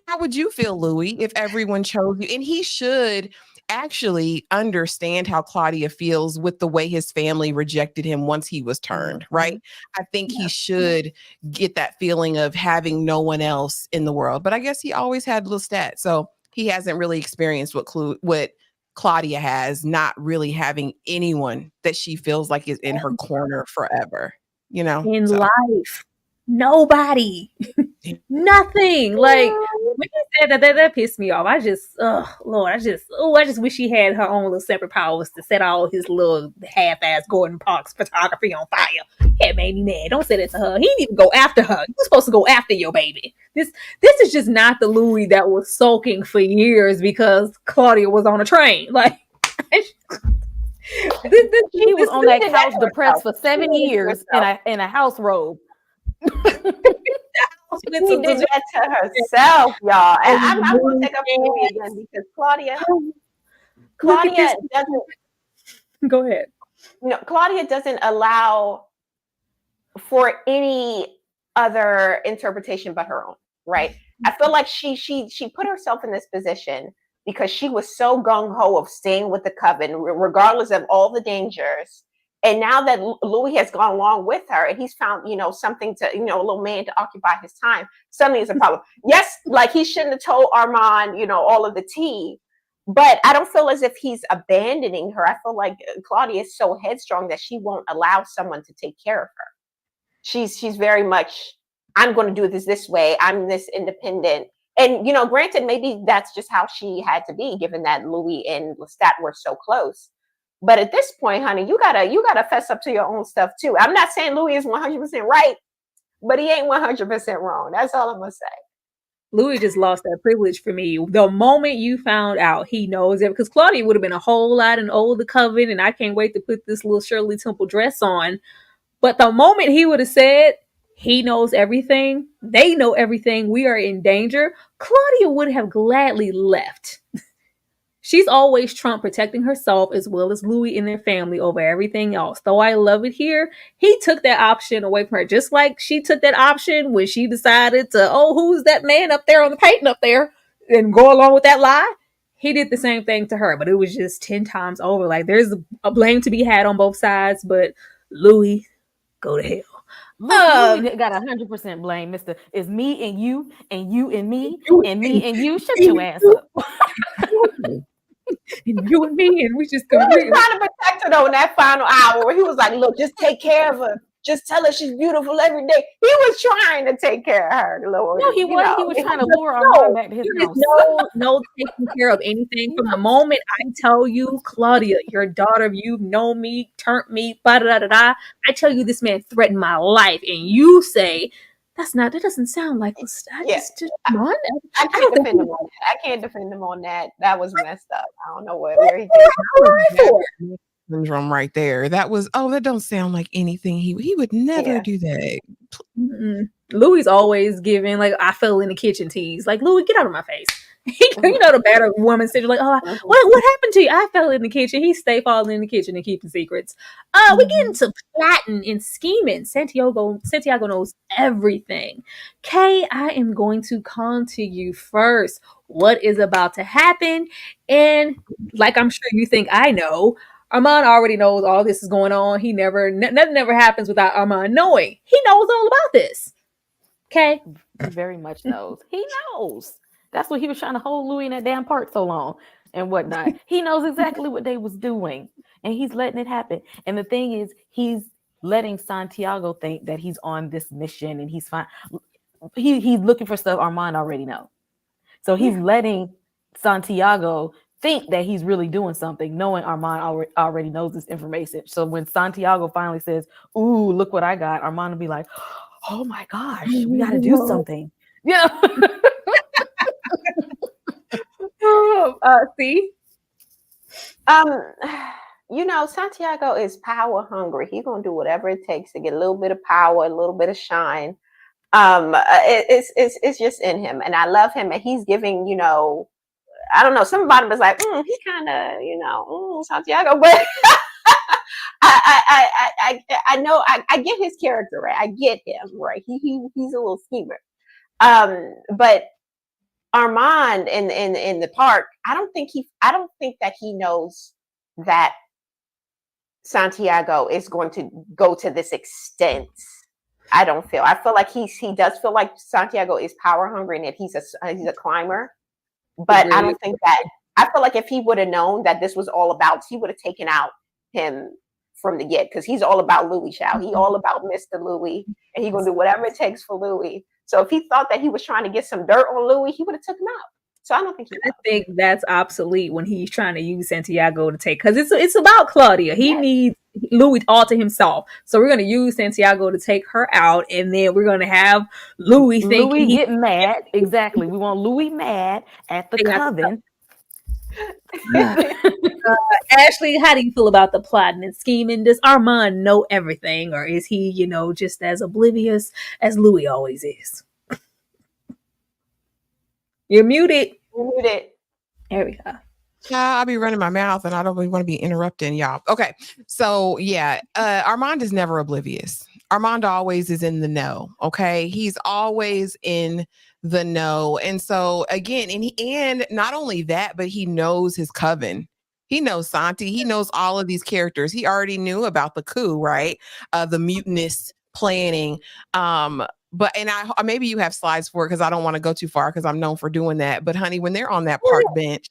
how would you feel, Louis, if everyone chose you? And he should actually understand how Claudia feels with the way his family rejected him once he was turned, right? I think he should get that feeling of having no one else in the world. But I guess he always had Lestat, so he hasn't really experienced what Claudia has, not really having anyone that she feels like is in her corner forever, you know? In life. Nobody. Nothing. Like when you said that pissed me off. I just wish he had her own little separate powers to set all his little half-ass Gordon Parks photography on fire. It made me mad. Don't say that to her. He didn't even go after her. You're supposed to go after your baby. This is just not the Louis that was sulking for years because Claudia was on a train. Like he was on that couch depressed for 7 years in a house robe. She did that to herself, y'all. And I'm going to take up the movie again because Claudia doesn't. Go ahead. Claudia doesn't allow for any other interpretation but her own, right? I feel like she put herself in this position because she was so gung-ho of staying with the coven, regardless of all the dangers. And now that Louis has gone along with her and he's found, something to, a little man to occupy his time, suddenly it's a problem. Yes, like he shouldn't have told Arman, all of the tea, but I don't feel as if he's abandoning her. I feel like Claudia is so headstrong that she won't allow someone to take care of her. She's very much, I'm going to do this way. I'm this independent. And, granted, maybe that's just how she had to be, given that Louis and Lestat were so close. But at this point, honey, you gotta fess up to your own stuff too. I'm not saying Louis is 100% right, but he ain't 100% wrong. That's all I'm gonna say. Louis just lost that privilege for me. The moment you found out he knows it, because Claudia would have been a whole lot in the coven, and I can't wait to put this little Shirley Temple dress on. But the moment he would have said he knows everything, they know everything, we are in danger, Claudia would have gladly left. She's always Trump protecting herself as well as Louis and their family over everything else. Though I love it here, he took that option away from her, just like she took that option when she decided to, who's that man up there on the painting up there, and go along with that lie. He did the same thing to her, but it was just 10 times over. Like, there's a blame to be had on both sides, but Louis, go to hell. Louis got 100% blame, Mr. It's me and you and you and me and me and you. Shut your ass up. And you and me, and we just he was trying to protect her though in that final hour where he was like, look, just take care of her. Just tell her she's beautiful every day. He was trying to take care of her, Lord. No, he was. He was trying to lure her back to his house. No taking care of anything. From the moment I tell you, Claudia, your daughter, you know me, turned me, I tell you this man threatened my life, and you say, that doesn't sound like Lestat. Yeah. I can't defend him on that. I can't defend him on that. That was messed up. I don't know where he did. Syndrome right there. That was that don't sound like anything he would never do that. Mm-mm. Louis always giving like I fell in the kitchen tease. Like, Louis, get out of my face. The better woman said, like, what happened to you? I fell in the kitchen. He stay falling in the kitchen and keeping secrets. We get into plotting and scheming. Santiago knows everything. Kay, I am going to come to you first. What is about to happen? And like I'm sure you think I know, Arman already knows all this is going on. Nothing ever happens without Arman knowing. He knows all about this. Okay? He very much knows. He knows. That's what he was trying to hold Louis in that damn part so long and whatnot. He knows exactly what they was doing, and he's letting it happen. And the thing is, he's letting Santiago think that he's on this mission and he's fine. He's looking for stuff Arman already know. So he's letting Santiago think that he's really doing something, knowing Arman already knows this information. So when Santiago finally says, "Ooh, look what I got," Arman will be like, "Oh my gosh, we got to do something." Yeah. See? Santiago is power hungry. He's gonna do whatever it takes to get a little bit of power, a little bit of shine. It's just in him, and I love him. And he's giving, I don't know. Some about him is like, he kind of, Santiago, but I know I get his character right. I get him right. He's a little schemer. But Armand in the park, I don't think that he knows that Santiago is going to go to this extent. I feel like he does feel like Santiago is power hungry and that he's a climber. But I don't think that, I feel like if he would have known that this was all about, he would have taken out him from the get, because he's all about Louis, child. He all about Mr. Louis, and he's gonna do whatever it takes for Louis. So if he thought that he was trying to get some dirt on Louis, he would have took him out. So I don't think I think that's obsolete when he's trying to use Santiago to take, because it's about Claudia. He needs Louis all to himself. So we're gonna use Santiago to take her out, and then we're gonna have Louis getting mad. Exactly. We want Louis mad at the coven. Ashley, how do you feel about the plotting and scheming? Does Armand know everything, or is he, just as oblivious as Louis always is? You're muted. There we go. I'll be running my mouth and I don't really want to be interrupting y'all. Okay. So yeah, Armand is never oblivious. Armand always is in the know. Okay. He's always in the know. And so again, and not only that, but he knows his coven. He knows Santi. He knows all of these characters. He already knew about the coup, right? The mutinous planning. But maybe you have slides for it because I don't want to go too far because I'm known for doing that. But honey, when they're on that park bench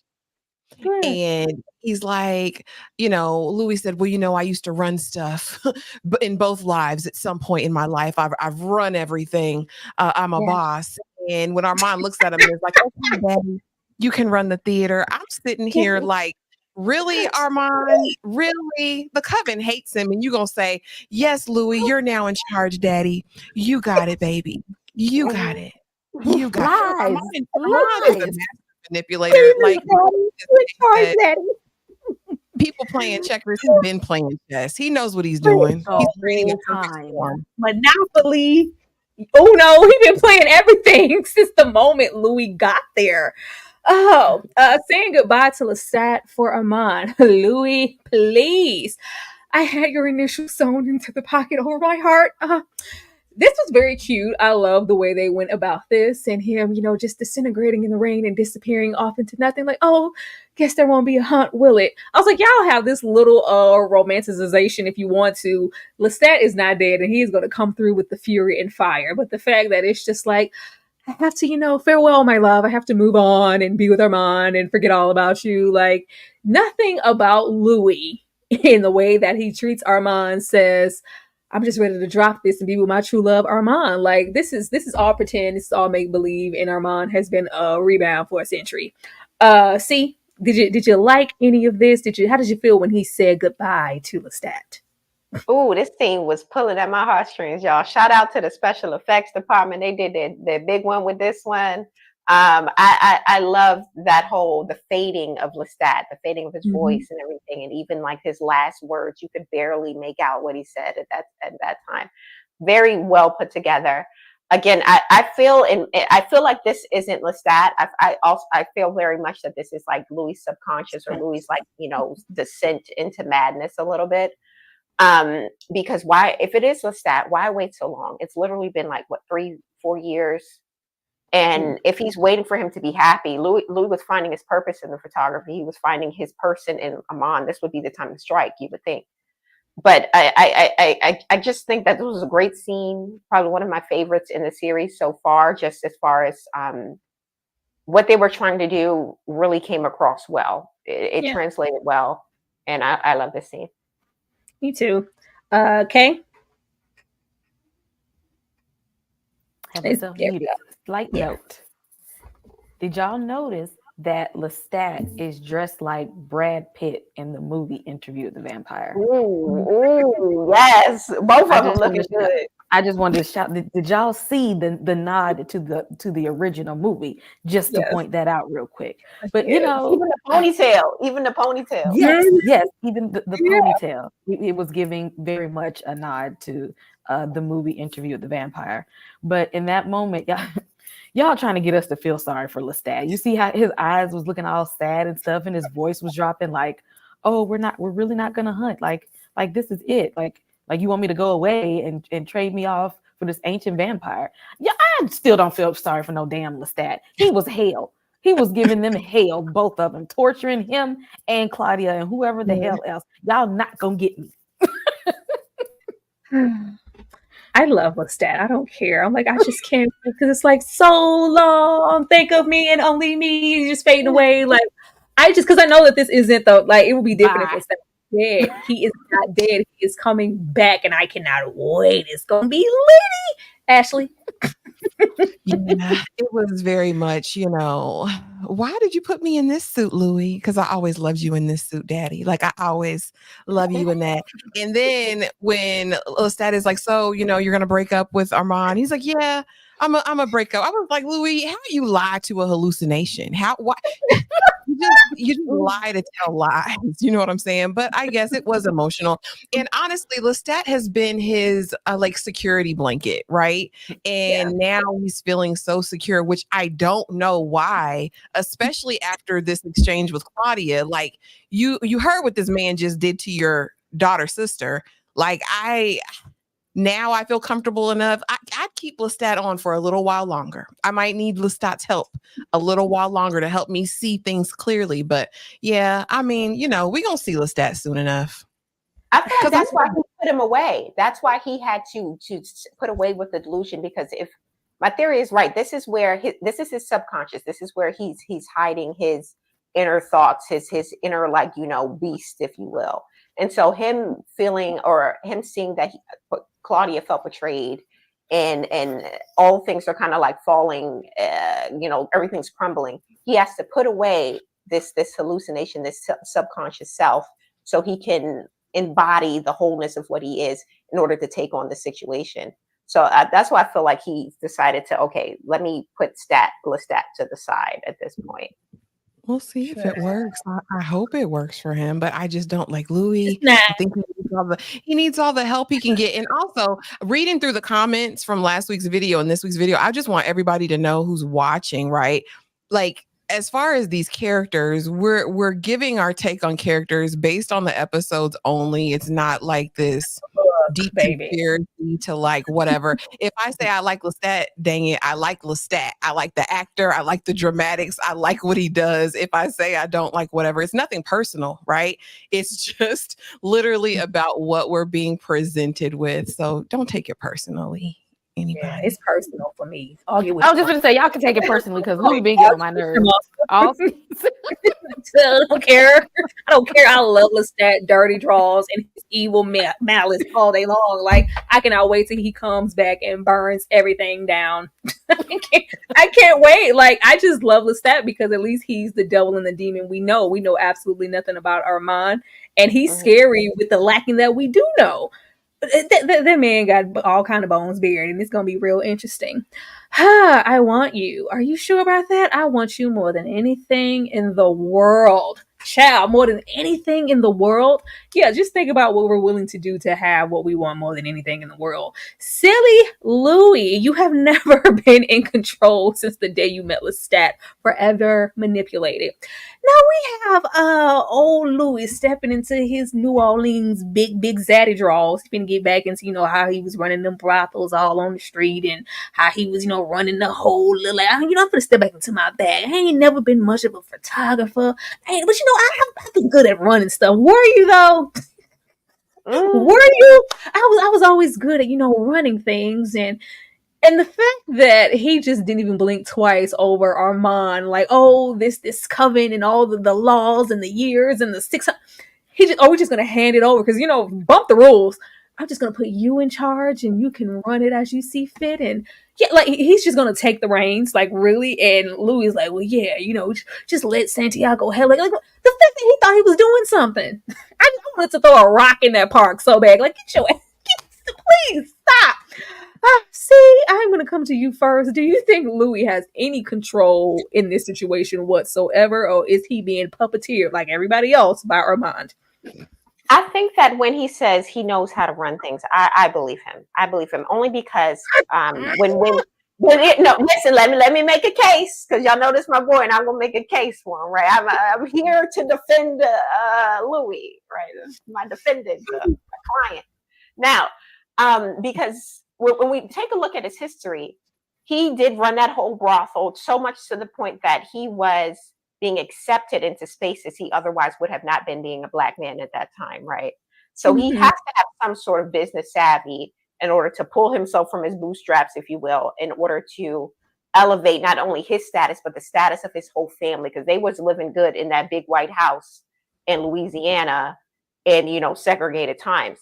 and he's like, Louis said, well, I used to run stuff, but in both lives at some point in my life, I've run everything. I'm a boss. And when Armand looks at him, he's like, okay, Daddy, you can run the theater. I'm sitting here like, really, Armand? Really? The coven hates him. And you're going to say, yes, Louis, you're now in charge, Daddy. You got it, baby. You got it. You got it. Armand is a master manipulator. Like, people playing checkers, he's been playing chess. He knows what he's doing. He's reading a time. Monopoly. Oh no, he's been playing everything since the moment Louis got there. Saying goodbye to Lestat for Armand. Louis, please. I had your initials sewn into the pocket over my heart. This was very cute. I love the way they went about this, and him, just disintegrating in the rain and disappearing off into nothing. Like, oh, guess there won't be a hunt, will it? I was like, y'all have this little romanticization if you want to. Lestat is not dead, and he's going to come through with the fury and fire. But the fact that it's just like, I have to, farewell, my love. I have to move on and be with Armand and forget all about you. Like, nothing about Louis in the way that he treats Armand says, I'm just ready to drop this and be with my true love, Armand. Like, this is all pretend. This is all make believe. And Armand has been a rebound for a century. See, did you like any of this? How did you feel when he said goodbye to Lestat? Oh, this scene was pulling at my heartstrings, y'all. Shout out to the special effects department. They did their big one with this one. I love that the fading of Lestat, the fading of his voice and everything, and even like his last words, you could barely make out what he said at that time. Very well put together. Again, I feel like this isn't Lestat. I feel very much that this is like Louis' subconscious, or Louis' like descent into madness a little bit. Because if it is Lestat, why wait so long? It's literally been like 3-4 years. And if he's waiting for him to be happy, Louis was finding his purpose in the photography. He was finding his person in Armand. This would be the time to strike, you would think. But I just think that this was a great scene, probably one of my favorites in the series so far, just as far as what they were trying to do really came across well. It translated well, and I love this scene. Me too. Kay? Have myself muted. Slight note. Did y'all notice that Lestat is dressed like Brad Pitt in the movie Interview with the Vampire? Ooh, yes. Both of them looking good. I just wanted to shout. Did y'all see the nod to the original movie? Just to point that out real quick. But you know, even the ponytail. Yes, even the ponytail. It was giving very much a nod to the movie Interview with the Vampire. But in that moment, y'all trying to get us to feel sorry for Lestat. You see how his eyes was looking all sad and stuff, and his voice was dropping like, "Oh, we're really not gonna hunt. Like this is it. Like you want me to go away and trade me off for this ancient vampire." Yeah, I still don't feel sorry for no damn Lestat. He was hell. He was giving them hell, both of them, torturing him and Claudia and whoever the hell else. Y'all not gonna get me. I love Lestat. I don't care. I'm like, I just can't, because it's like, so long, think of me and only me, just fading away. Like, because I know that this isn't it would be different if Lestat was dead. He is not dead. He is coming back, and I cannot wait. It's gonna be litty. Ashley. Yeah, it was very much, why did you put me in this suit, Louis? Because I always loved you in this suit, Daddy. Like, I always love you in that. And then when Lestat is like, so, you're going to break up with Arman. He's like, yeah, I'm a break up. I was like, Louis, how do you lie to a hallucination? Why? You just lie to tell lies. You know what I'm saying? But I guess it was emotional. And honestly, Lestat has been his security blanket, right? And now he's feeling so secure, which I don't know why, especially after this exchange with Claudia. Like, you heard what this man just did to your daughter sister. Like, now I feel comfortable enough. I'd keep Lestat on for a little while longer. I might need Lestat's help a little while longer to help me see things clearly. But yeah, I mean, we're going to see Lestat soon enough. I feel like that's why he put him away. That's why he had to put away with the delusion, because if my theory is right, this is where this is his subconscious. This is where he's hiding his inner thoughts, his inner, beast, if you will. And so him feeling, or him seeing that Claudia felt betrayed, and all things are kind of like falling, everything's crumbling. He has to put away this hallucination, this subconscious self, so he can embody the wholeness of what he is in order to take on the situation. So that's why I feel like he decided to, okay, let me put Lestat to the side at this point. We'll see if it works. I hope it works for him, but I just don't like Louis. Nah. I think he needs all the help he can get. And also, reading through the comments from last week's video and this week's video, I just want everybody to know who's watching, right? Like, as far as these characters, we're giving our take on characters based on the episodes only. It's not like this deep conspiracy to whatever. If I say I like Lestat, dang it, I like Lestat. I like the actor. I like the dramatics. I like what he does. If I say I don't like whatever, it's nothing personal, right? It's just literally about what we're being presented with. So don't take it personally. Anybody? Yeah, it's personal for me. I was just going to say, y'all can take it personally, because Louis been getting on my nerves. I don't care. I love Lestat dirty draws and his evil malice all day long. Like, I cannot wait till he comes back and burns everything down. I can't wait. Like, I just love Lestat because at least he's the devil and the demon we know. We know absolutely nothing about Arman, and he's scary with the lacking that we do know. That man got all kind of bones buried, and it's gonna be real interesting. I want you. Are you sure about that? I want you more than anything in the world. Child, more than anything in the world. Yeah, just think about what we're willing to do to have what we want more than anything in the world. Silly Louis, you have never been in control since the day you met Lestat. Forever manipulated. Now we have old Louis stepping into his New Orleans big zaddy draws. He's gonna get back into, how he was running them brothels all on the street, and how he was, running the whole little, I'm gonna step back into my bag. I ain't never been much of a photographer. But I've been good at running stuff. Were you though? Were you? I was always good at, running things, and And the fact that he just didn't even blink twice over Arman, like, oh, this coven and all the laws and the years and the 600, we're just gonna hand it over because bump the rules. I'm just gonna put you in charge and you can run it as you see fit. And yeah, like he's just gonna take the reins, like really. And Louis is like, well, yeah, just let Santiago hell. Like the fact that he thought he was doing something. I wanted to throw a rock in that park so bad. Like, get your please stop. See, I'm going to come to you first. Do you think Louis has any control in this situation whatsoever, or is he being puppeteered like everybody else by Armand? I think that when he says he knows how to run things, I believe him. I believe him only because listen, let me make a case because y'all know this my boy, and I'm gonna make a case for him, right? I'm here to defend Louis, right? My defendant, my client. Now, because when we take a look at his history, he did run that whole brothel so much to the point that he was being accepted into spaces he otherwise would have not been, being a Black man at that time, right? So he has to have some sort of business savvy in order to pull himself from his bootstraps, if you will, in order to elevate not only his status, but the status of his whole family, because they was living good in that big white house in Louisiana in, segregated times.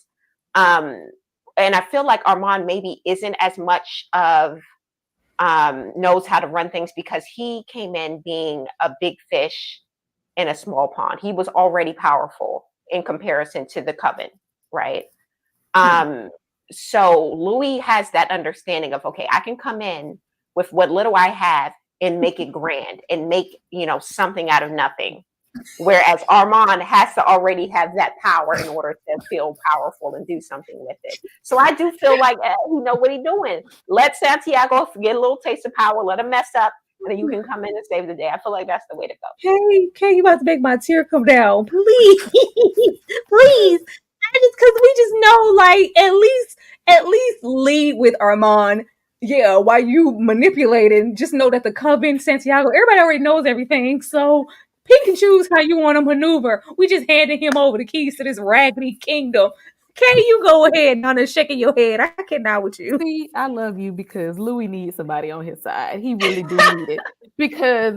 And I feel like Armand maybe isn't as much of knows how to run things because he came in being a big fish in a small pond. He was already powerful in comparison to the coven, right? So Louis has that understanding of, okay, I can come in with what little I have and make it grand and make, something out of nothing. Whereas Armand has to already have that power in order to feel powerful and do something with it. So I do feel like he know what he's doing. Let Santiago get a little taste of power, let him mess up, and then you can come in and save the day. I feel like that's the way to go. Hey, you about to make my tear come down. Please. Please. Because we just know, like, at least lead with Armand. Yeah, while you manipulating, just know that the coven, Santiago, everybody already knows everything. So pick and choose how you want to maneuver. We just handed him over the keys to this raggedy kingdom. Can you go ahead and I'm shaking your head? I cannot with you. See, I love you because Louis needs somebody on his side. He really do need it because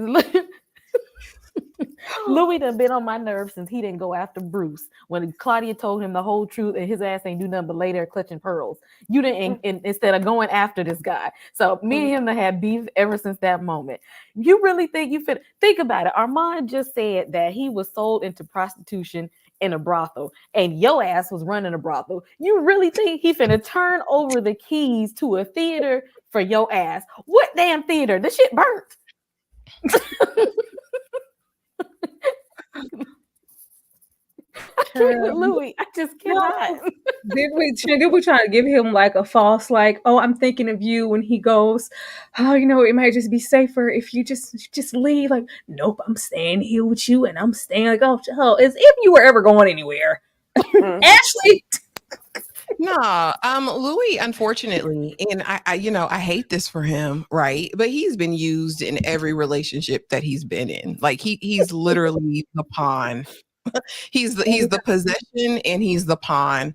Louis done been on my nerves since he didn't go after Bruce when Claudia told him the whole truth and his ass ain't do nothing but lay there clutching pearls. You didn't instead of going after this guy. So me and him have had beef ever since that moment. You really think you fit? Think about it. Armand just said that he was sold into prostitution in a brothel and your ass was running a brothel. You really think he finna turn over the keys to a theater for your ass? What damn theater? This shit burnt. I can't with Louis. I just cannot. Did we try to give him like a false, like, oh, I'm thinking of you when he goes, oh, it might just be safer if you just leave. Like, nope, I'm staying here with you and I'm staying like, oh, as if you were ever going anywhere. Ashley. No, Louis, unfortunately, and I hate this for him, right? But he's been used in every relationship that he's been in. Like he's literally the pawn. He's the possession and he's the pawn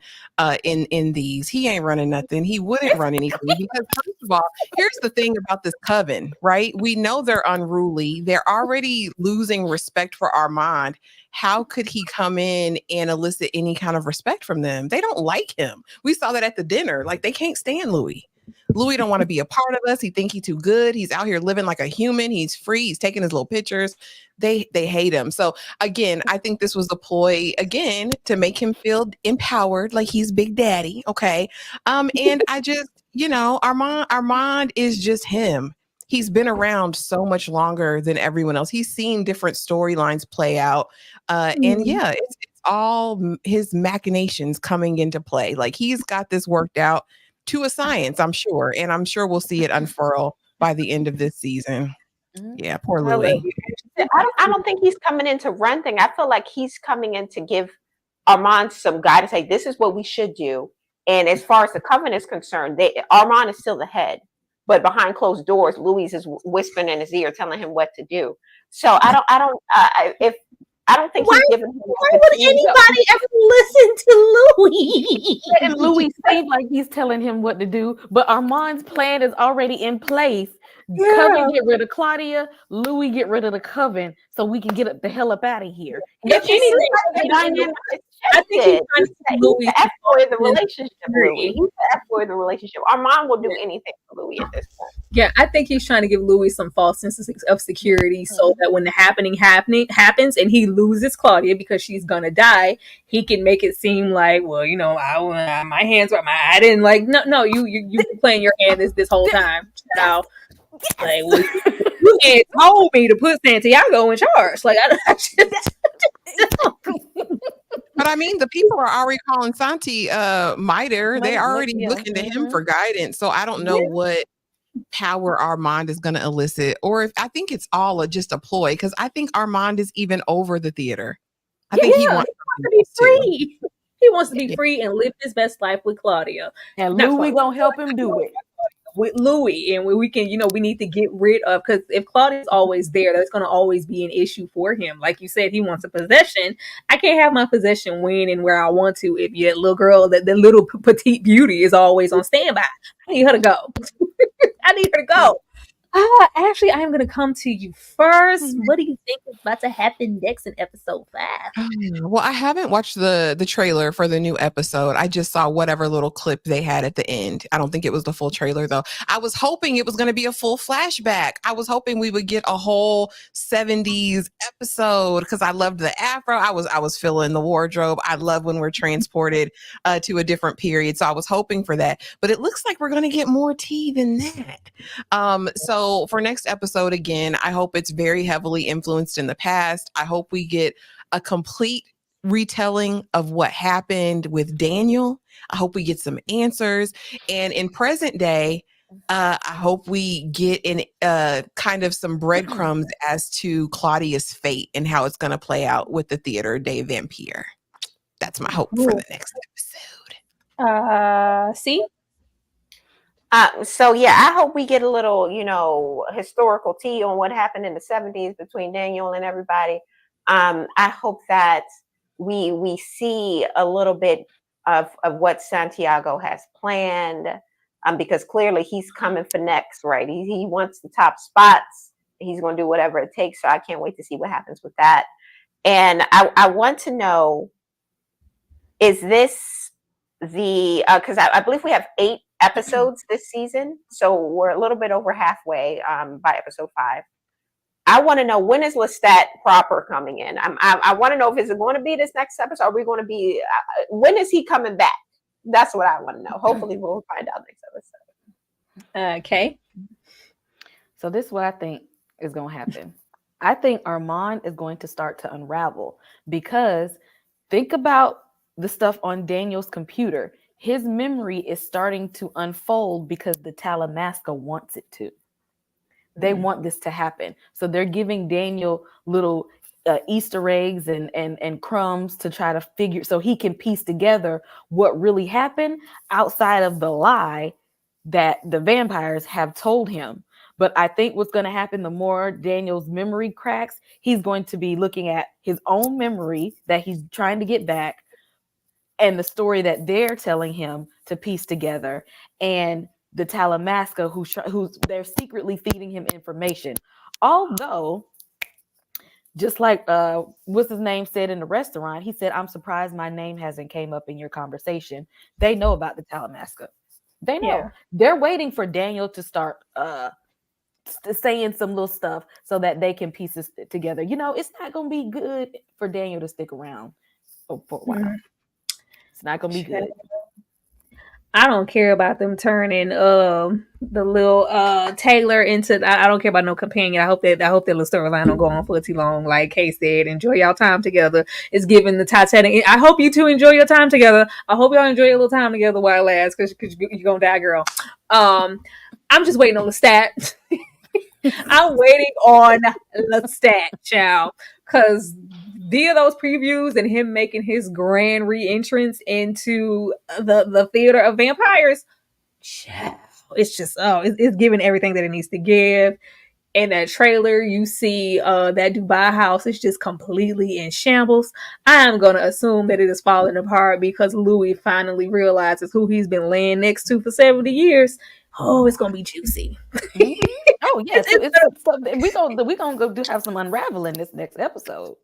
in these. He ain't running nothing. He wouldn't run anything because first of all, here's the thing about this coven, right? We know they're unruly. They're already losing respect for Armand. How could he come in and elicit any kind of respect from them? They don't like him. We saw that at the dinner. Like they can't stand Louis. Louis don't want to be a part of us. He think he's too good. He's out here living like a human. He's free. He's taking his little pictures. They hate him. So again, I think this was a ploy again to make him feel empowered, like he's Big Daddy. Okay. And I just, Armand is just him. He's been around so much longer than everyone else. He's seen different storylines play out. And yeah, it's all his machinations coming into play. Like he's got this worked out to a science, I'm sure. And I'm sure we'll see it unfurl by the end of this season. Yeah, poor Louis. I don't think he's coming in to run things. I feel like he's coming in to give Armand some guidance. Say, this is what we should do. And as far as the coven is concerned, Armand is still the head. But behind closed doors, Louis is whispering in his ear, telling him what to do. So I don't think he's giving him. Why would anybody ever listen to Louis. And Louis seems like he's telling him what to do, but Armand's plan is already in place. Yeah. Coven get rid of Claudia, Louis get rid of the coven, so we can get the hell up out of here. If anything, I think he's trying to keep Louis the relationship. Louis, he's the relationship. Armand will do anything for Louis at this point. Yeah, I think he's trying to give Louis some false sense of security, so that when the happening happens and he loses Claudia because she's gonna die, he can make it seem like, well, you know, my hands were I didn't like no you playing your hand this whole time. Child. Like, well, you ain't told me to put Santiago in charge. Like, I just But I mean, the people are already calling Santi Miter. They're already looking to him for guidance. So I don't know what power Armand is going to elicit, or if I think it's all just a ploy, because I think Armand is even over the theater. I think he wants to be free. He wants to be free and live his best life with Claudia. And Louis gonna help him do it. With Louis, and we can, we need to get rid of, because if Claudia's always there, that's going to always be an issue for him. Like you said, he wants a possession. I can't have my possession when and where I want to if your little girl, the little petite beauty, is always on standby. I need her to go. I need her to go. Ashley, I'm going to come to you first. What do you think is about to happen next in episode 5? Well, I haven't watched the trailer for the new episode. I just saw whatever little clip they had at the end. I don't think it was the full trailer, though. I was hoping it was going to be a full flashback. I was hoping we would get a whole 70s episode, because I loved the afro. I was feeling the wardrobe. I love when we're transported to a different period. So I was hoping for that. But it looks like we're going to get more tea than that. So for next episode, again, I hope it's very heavily influenced in the past. I hope we get a complete retelling of what happened with Daniel. I hope we get some answers. And in present day, I hope we get in kind of some breadcrumbs as to Claudia's fate and how it's going to play out with the Theater des Vampires. That's my hope for the next episode. See? So yeah, I hope we get a little, historical tea on what happened in the 70s between Daniel and everybody. I hope that we see a little bit of what Santiago has planned, because clearly he's coming for next, right? He wants the top spots. He's going to do whatever it takes. So I can't wait to see what happens with that. And I want to know, is this because I believe we have 8 episodes this season, so we're a little bit over halfway by episode 5. I want to know, when is Lestat proper coming in? I want to know, if it's going to be this next episode, are we going to be when is he coming back? That's what I want to know. Hopefully we'll find out next episode. Okay. So this is what I think is going to happen. I think Armand is going to start to unravel, because think about the stuff on Daniel's computer. His memory is starting to unfold because the Talamasca wants it to. They want this to happen. So they're giving Daniel little Easter eggs and crumbs to try to figure, so he can piece together what really happened outside of the lie that the vampires have told him. But I think what's going to happen, the more Daniel's memory cracks, he's going to be looking at his own memory that he's trying to get back, and the story that they're telling him to piece together, and the Talamasca who's they're secretly feeding him information. Although, just like what's his name said in the restaurant, he said, "I'm surprised my name hasn't came up in your conversation." They know about the Talamasca. They know. Yeah. They're waiting for Daniel to start saying some little stuff so that they can piece it together. It's not going to be good for Daniel to stick around for a while. Mm-hmm. It's not gonna be good. I don't care about them turning the little Taylor into. I don't care about no companion. I hope that little storyline don't go on for too long. Like Kay said, enjoy y'all time together. It's giving the Titanic. I hope you two enjoy your time together. I hope y'all enjoy your little time together while it lasts, because you're gonna die, girl. I'm just waiting on Lestat. I'm waiting on Lestat, child, because via those previews and him making his grand re-entrance into the Theater of Vampires, child, it's just it's giving everything that it needs to give. in that trailer, you see that Dubai house is just completely in shambles. I am going to assume that it is falling apart because Louis finally realizes who he's been laying next to for 70 years. Oh, it's going to be juicy. Oh yeah, so we gonna go have some unraveling this next episode.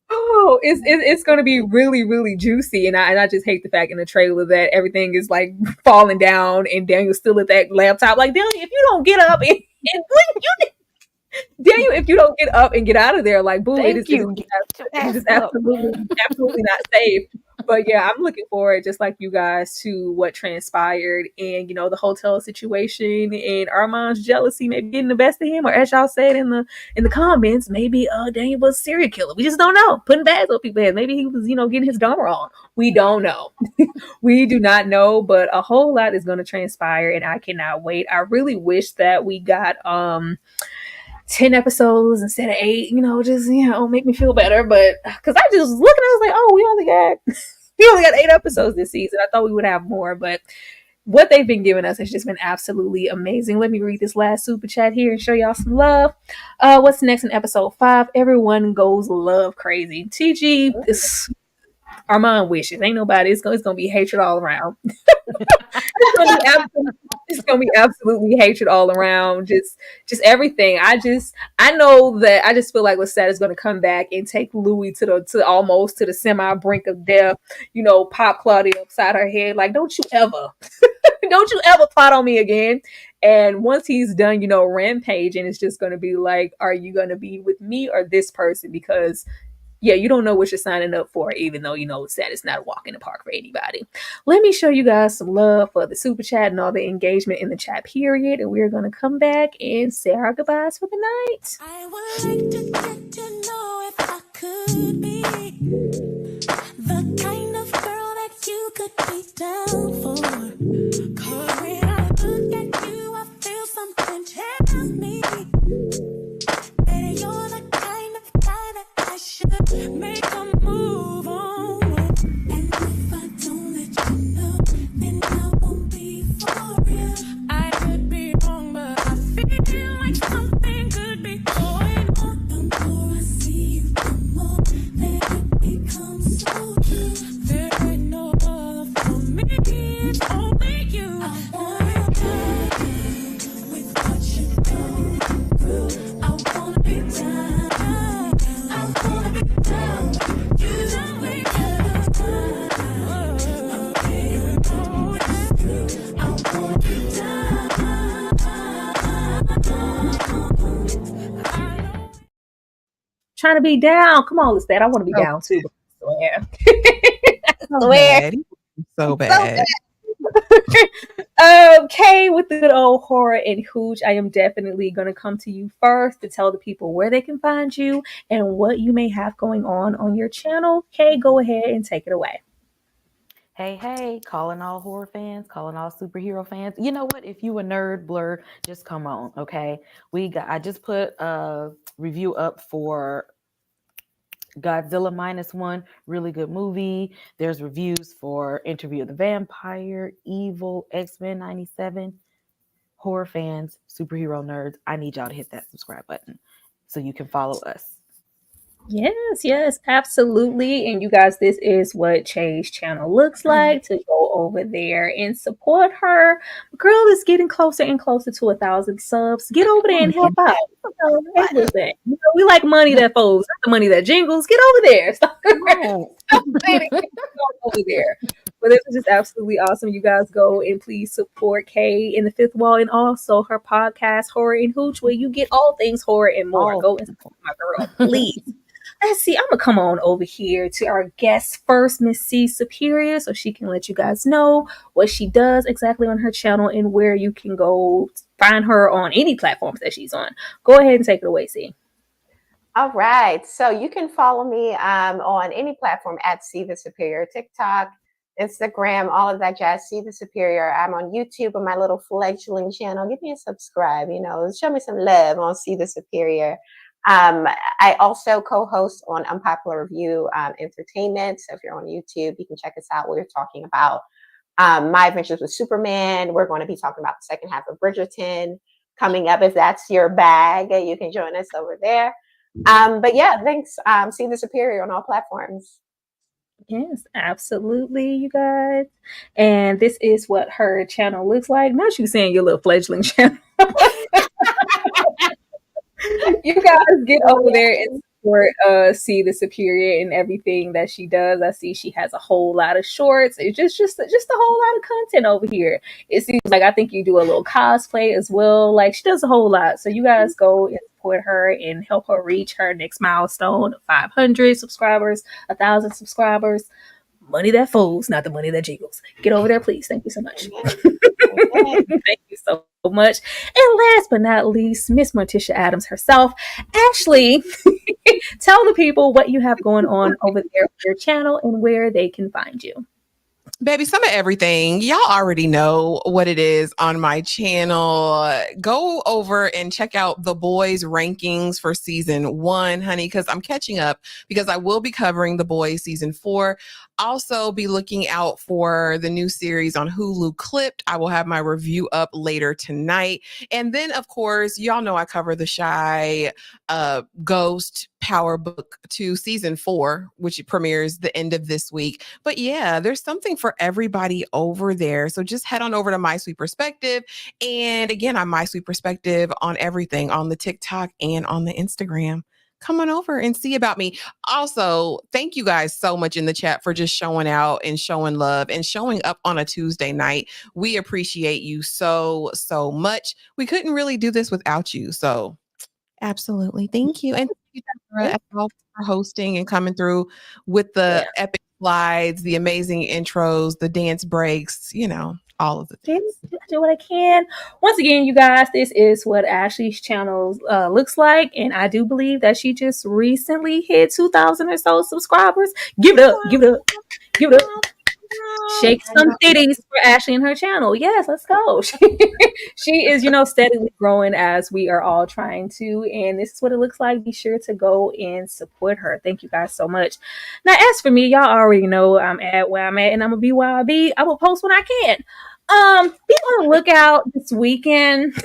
Oh, it's going to be really, really juicy. And I just hate the fact in the trailer that everything is like falling down and Daniel's still at that laptop. Like, Daniel, if you don't get up and blink, Daniel, if you don't get up and get out of there, like, boo, it is just absolutely not safe. But yeah, I'm looking forward, just like you guys, to what transpired and, the hotel situation and Armand's jealousy maybe getting the best of him, or as y'all said in the comments, maybe Daniel was a serial killer. We just don't know. Putting bags on people's heads. Maybe he was, getting his gun wrong. We don't know. We do not know, but a whole lot is going to transpire, and I cannot wait. I really wish that we got 10 episodes instead of 8, just, make me feel better. But because I just was looking, I was like, oh, we only got 8 episodes this season. I thought we would have more, but what they've been giving us has just been absolutely amazing. Let me read this last super chat here and show y'all some love. What's next in episode 5? Everyone goes love crazy. TG, this Armand wishes. Ain't nobody. It's gonna be hatred all around. It's gonna be absolutely hatred all around. Just everything. I know that I just feel like Lestat is gonna come back and take Louis to almost to the semi brink of death. Pop Claudia upside her head. Like, don't you ever plot on me again. And once he's done, rampaging, it's just gonna be like, are you gonna be with me or this person? Because yeah, you don't know what you're signing up for, even though that it's not a walk in the park for anybody. Let me show you guys some love for the super chat and all the engagement in the chat period, and we're going to come back and say our goodbyes for the night. I would like to get to know if I could be the kind of girl that you could be down for. 'Cause when I look at you, I feel something tell me that you're the kind of guy that I should make a move on. And if I don't let you know, then I won't be for real. I could be wrong, but I feel like something could be going on. The more I see you, the more that it becomes so true. There ain't no other for me, it's only you. I wanna die with what you go through. I wanna be down. I wanna be down. You don't wake up. Okay, you know it's true. I wanna be down. Trying to be down. Come on, Lestat. I want to be down too. I swear. So bad. Okay, with the good old horror and hooch, I am definitely going to come to you first to tell the people where they can find you and what you may have going on your channel. Okay, go ahead and take it away. Hey, calling all horror fans, calling all superhero fans. You know what? If you a nerd, blur, just come on, okay? I just put a review up for Godzilla -1, really good movie. There's reviews for Interview of the Vampire, Evil, X-Men 97. Horror fans, superhero nerds, I need y'all to hit that subscribe button so you can follow us. Yes, absolutely. And you guys, this is what Chay's channel looks like. To go over there and support her. Girl is getting closer and closer to 1,000 subs. Get over there and help out. Everything. We like money that folds, not the money that jingles. Get over there. Stop over there. But this is just absolutely awesome. You guys go and please support Kay in the Fifth Wall and also her podcast, Horror and Hooch, where you get all things horror and more. Go and support my girl, please. Let's see. I'm gonna come on over here to our guest first, Miss C Superior, so she can let you guys know what she does exactly on her channel and where you can go find her on any platforms that she's on. Go ahead and take it away, C. All right. So you can follow me on any platform at C the Superior, TikTok, Instagram, all of that jazz. See the Superior. I'm on YouTube on my little fledgling channel. Give me a subscribe. Show me some love on See the Superior. I also co-host on Unpopular Review Entertainment. So if you're on YouTube, you can check us out. We're talking about my adventures with Superman. We're going to be talking about the second half of Bridgerton. coming up. If that's your bag, you can join us over there. But yeah, thanks. See the Superior on all platforms. Yes, absolutely, you guys. And this is what her channel looks like. Not you saying your little fledgling channel. You guys get over there and support See the Superior and everything that she does. I see she has a whole lot of shorts. It's just a whole lot of content over here. It seems like I think you do a little cosplay as well. Like she does a whole lot. So you guys go and support her and help her reach her next milestone of 500 subscribers, 1,000 subscribers. Money that folds, not the money that jiggles. Get over there, please. Thank you so much. Thank you so much. And last but not least, Miss Morticia Adams herself. Ashley, tell the people what you have going on over there on your channel and where they can find you. Baby, some of everything. Y'all already know what it is on my channel. Go over and check out the boys rankings for season 1, honey, because I'm catching up because I will be covering the boys season 4. Also be looking out for the new series on Hulu, Clipped. I will have my review up later tonight. And then, of course, y'all know I cover the Shy Ghost Power Book 2 season 4, which premieres the end of this week. But yeah, there's something for everybody over there. So just head on over to My Sweet Perspective. And again, I'm My Sweet Perspective on everything, on the TikTok and on the Instagram. Come on over and see about me. Also, thank you guys so much in the chat for just showing out and showing love and showing up on a Tuesday night. We appreciate you so, so much. We couldn't really do this without you. So absolutely. Thank you. And thank you, Deborah, as well, for hosting and coming through with the epic slides, the amazing intros, the dance breaks, you know, all of the things. I do what I can. Once again, you guys, this is what Ashley's channel looks like. And I do believe that she just recently hit 2,000 or so subscribers. Give it up. Give it up. Give it up. Shake some titties for Ashley and her channel. Yes, let's go. She is, steadily growing as we are all trying to. And this is what it looks like. Be sure to go and support her. Thank you guys so much. Now, as for me, y'all already know I'm at where I'm at and I'm going to be where I be. I will post when I can. Be on the lookout this weekend.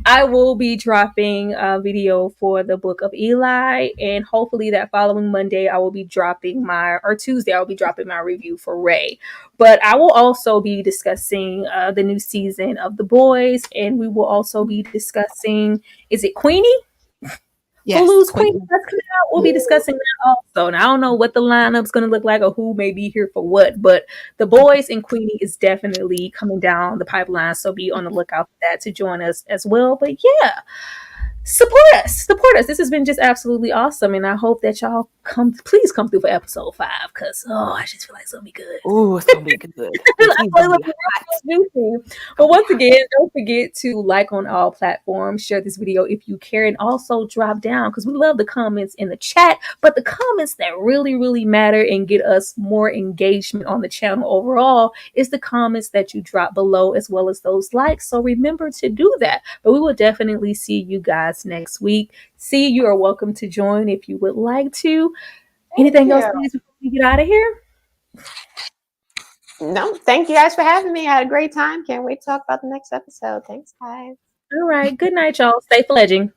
I will be dropping a video for the Book of Eli, and hopefully that following Monday I will be dropping Tuesday I will be dropping my review for Ray. But I will also be discussing the new season of The Boys, and we will also be discussing, is it Queenie? Yes, Hulu's Queenie that's coming out. We'll be discussing that also. And I don't know what the lineup's going to look like or who may be here for what, but The Boys and Queenie is definitely coming down the pipeline. So be on the lookout for that to join us as well. But yeah, support us. This has been just absolutely awesome. And I hope that y'all please come through for episode 5 because, I just feel like it's going to be good. Ooh, it's going to be good. But once again, don't forget to like on all platforms, share this video if you care, and also drop down because we love the comments in the chat, but the comments that really, really matter and get us more engagement on the channel overall is the comments that you drop below as well as those likes. So remember to do that. But we will definitely see you guys next week. See, you are welcome to join if you would like to. Anything else, please, before we get out of here? No, thank you guys for having me. I had a great time. Can't wait to talk about the next episode. Thanks, guys. All right. Good night, y'all. Stay fledging.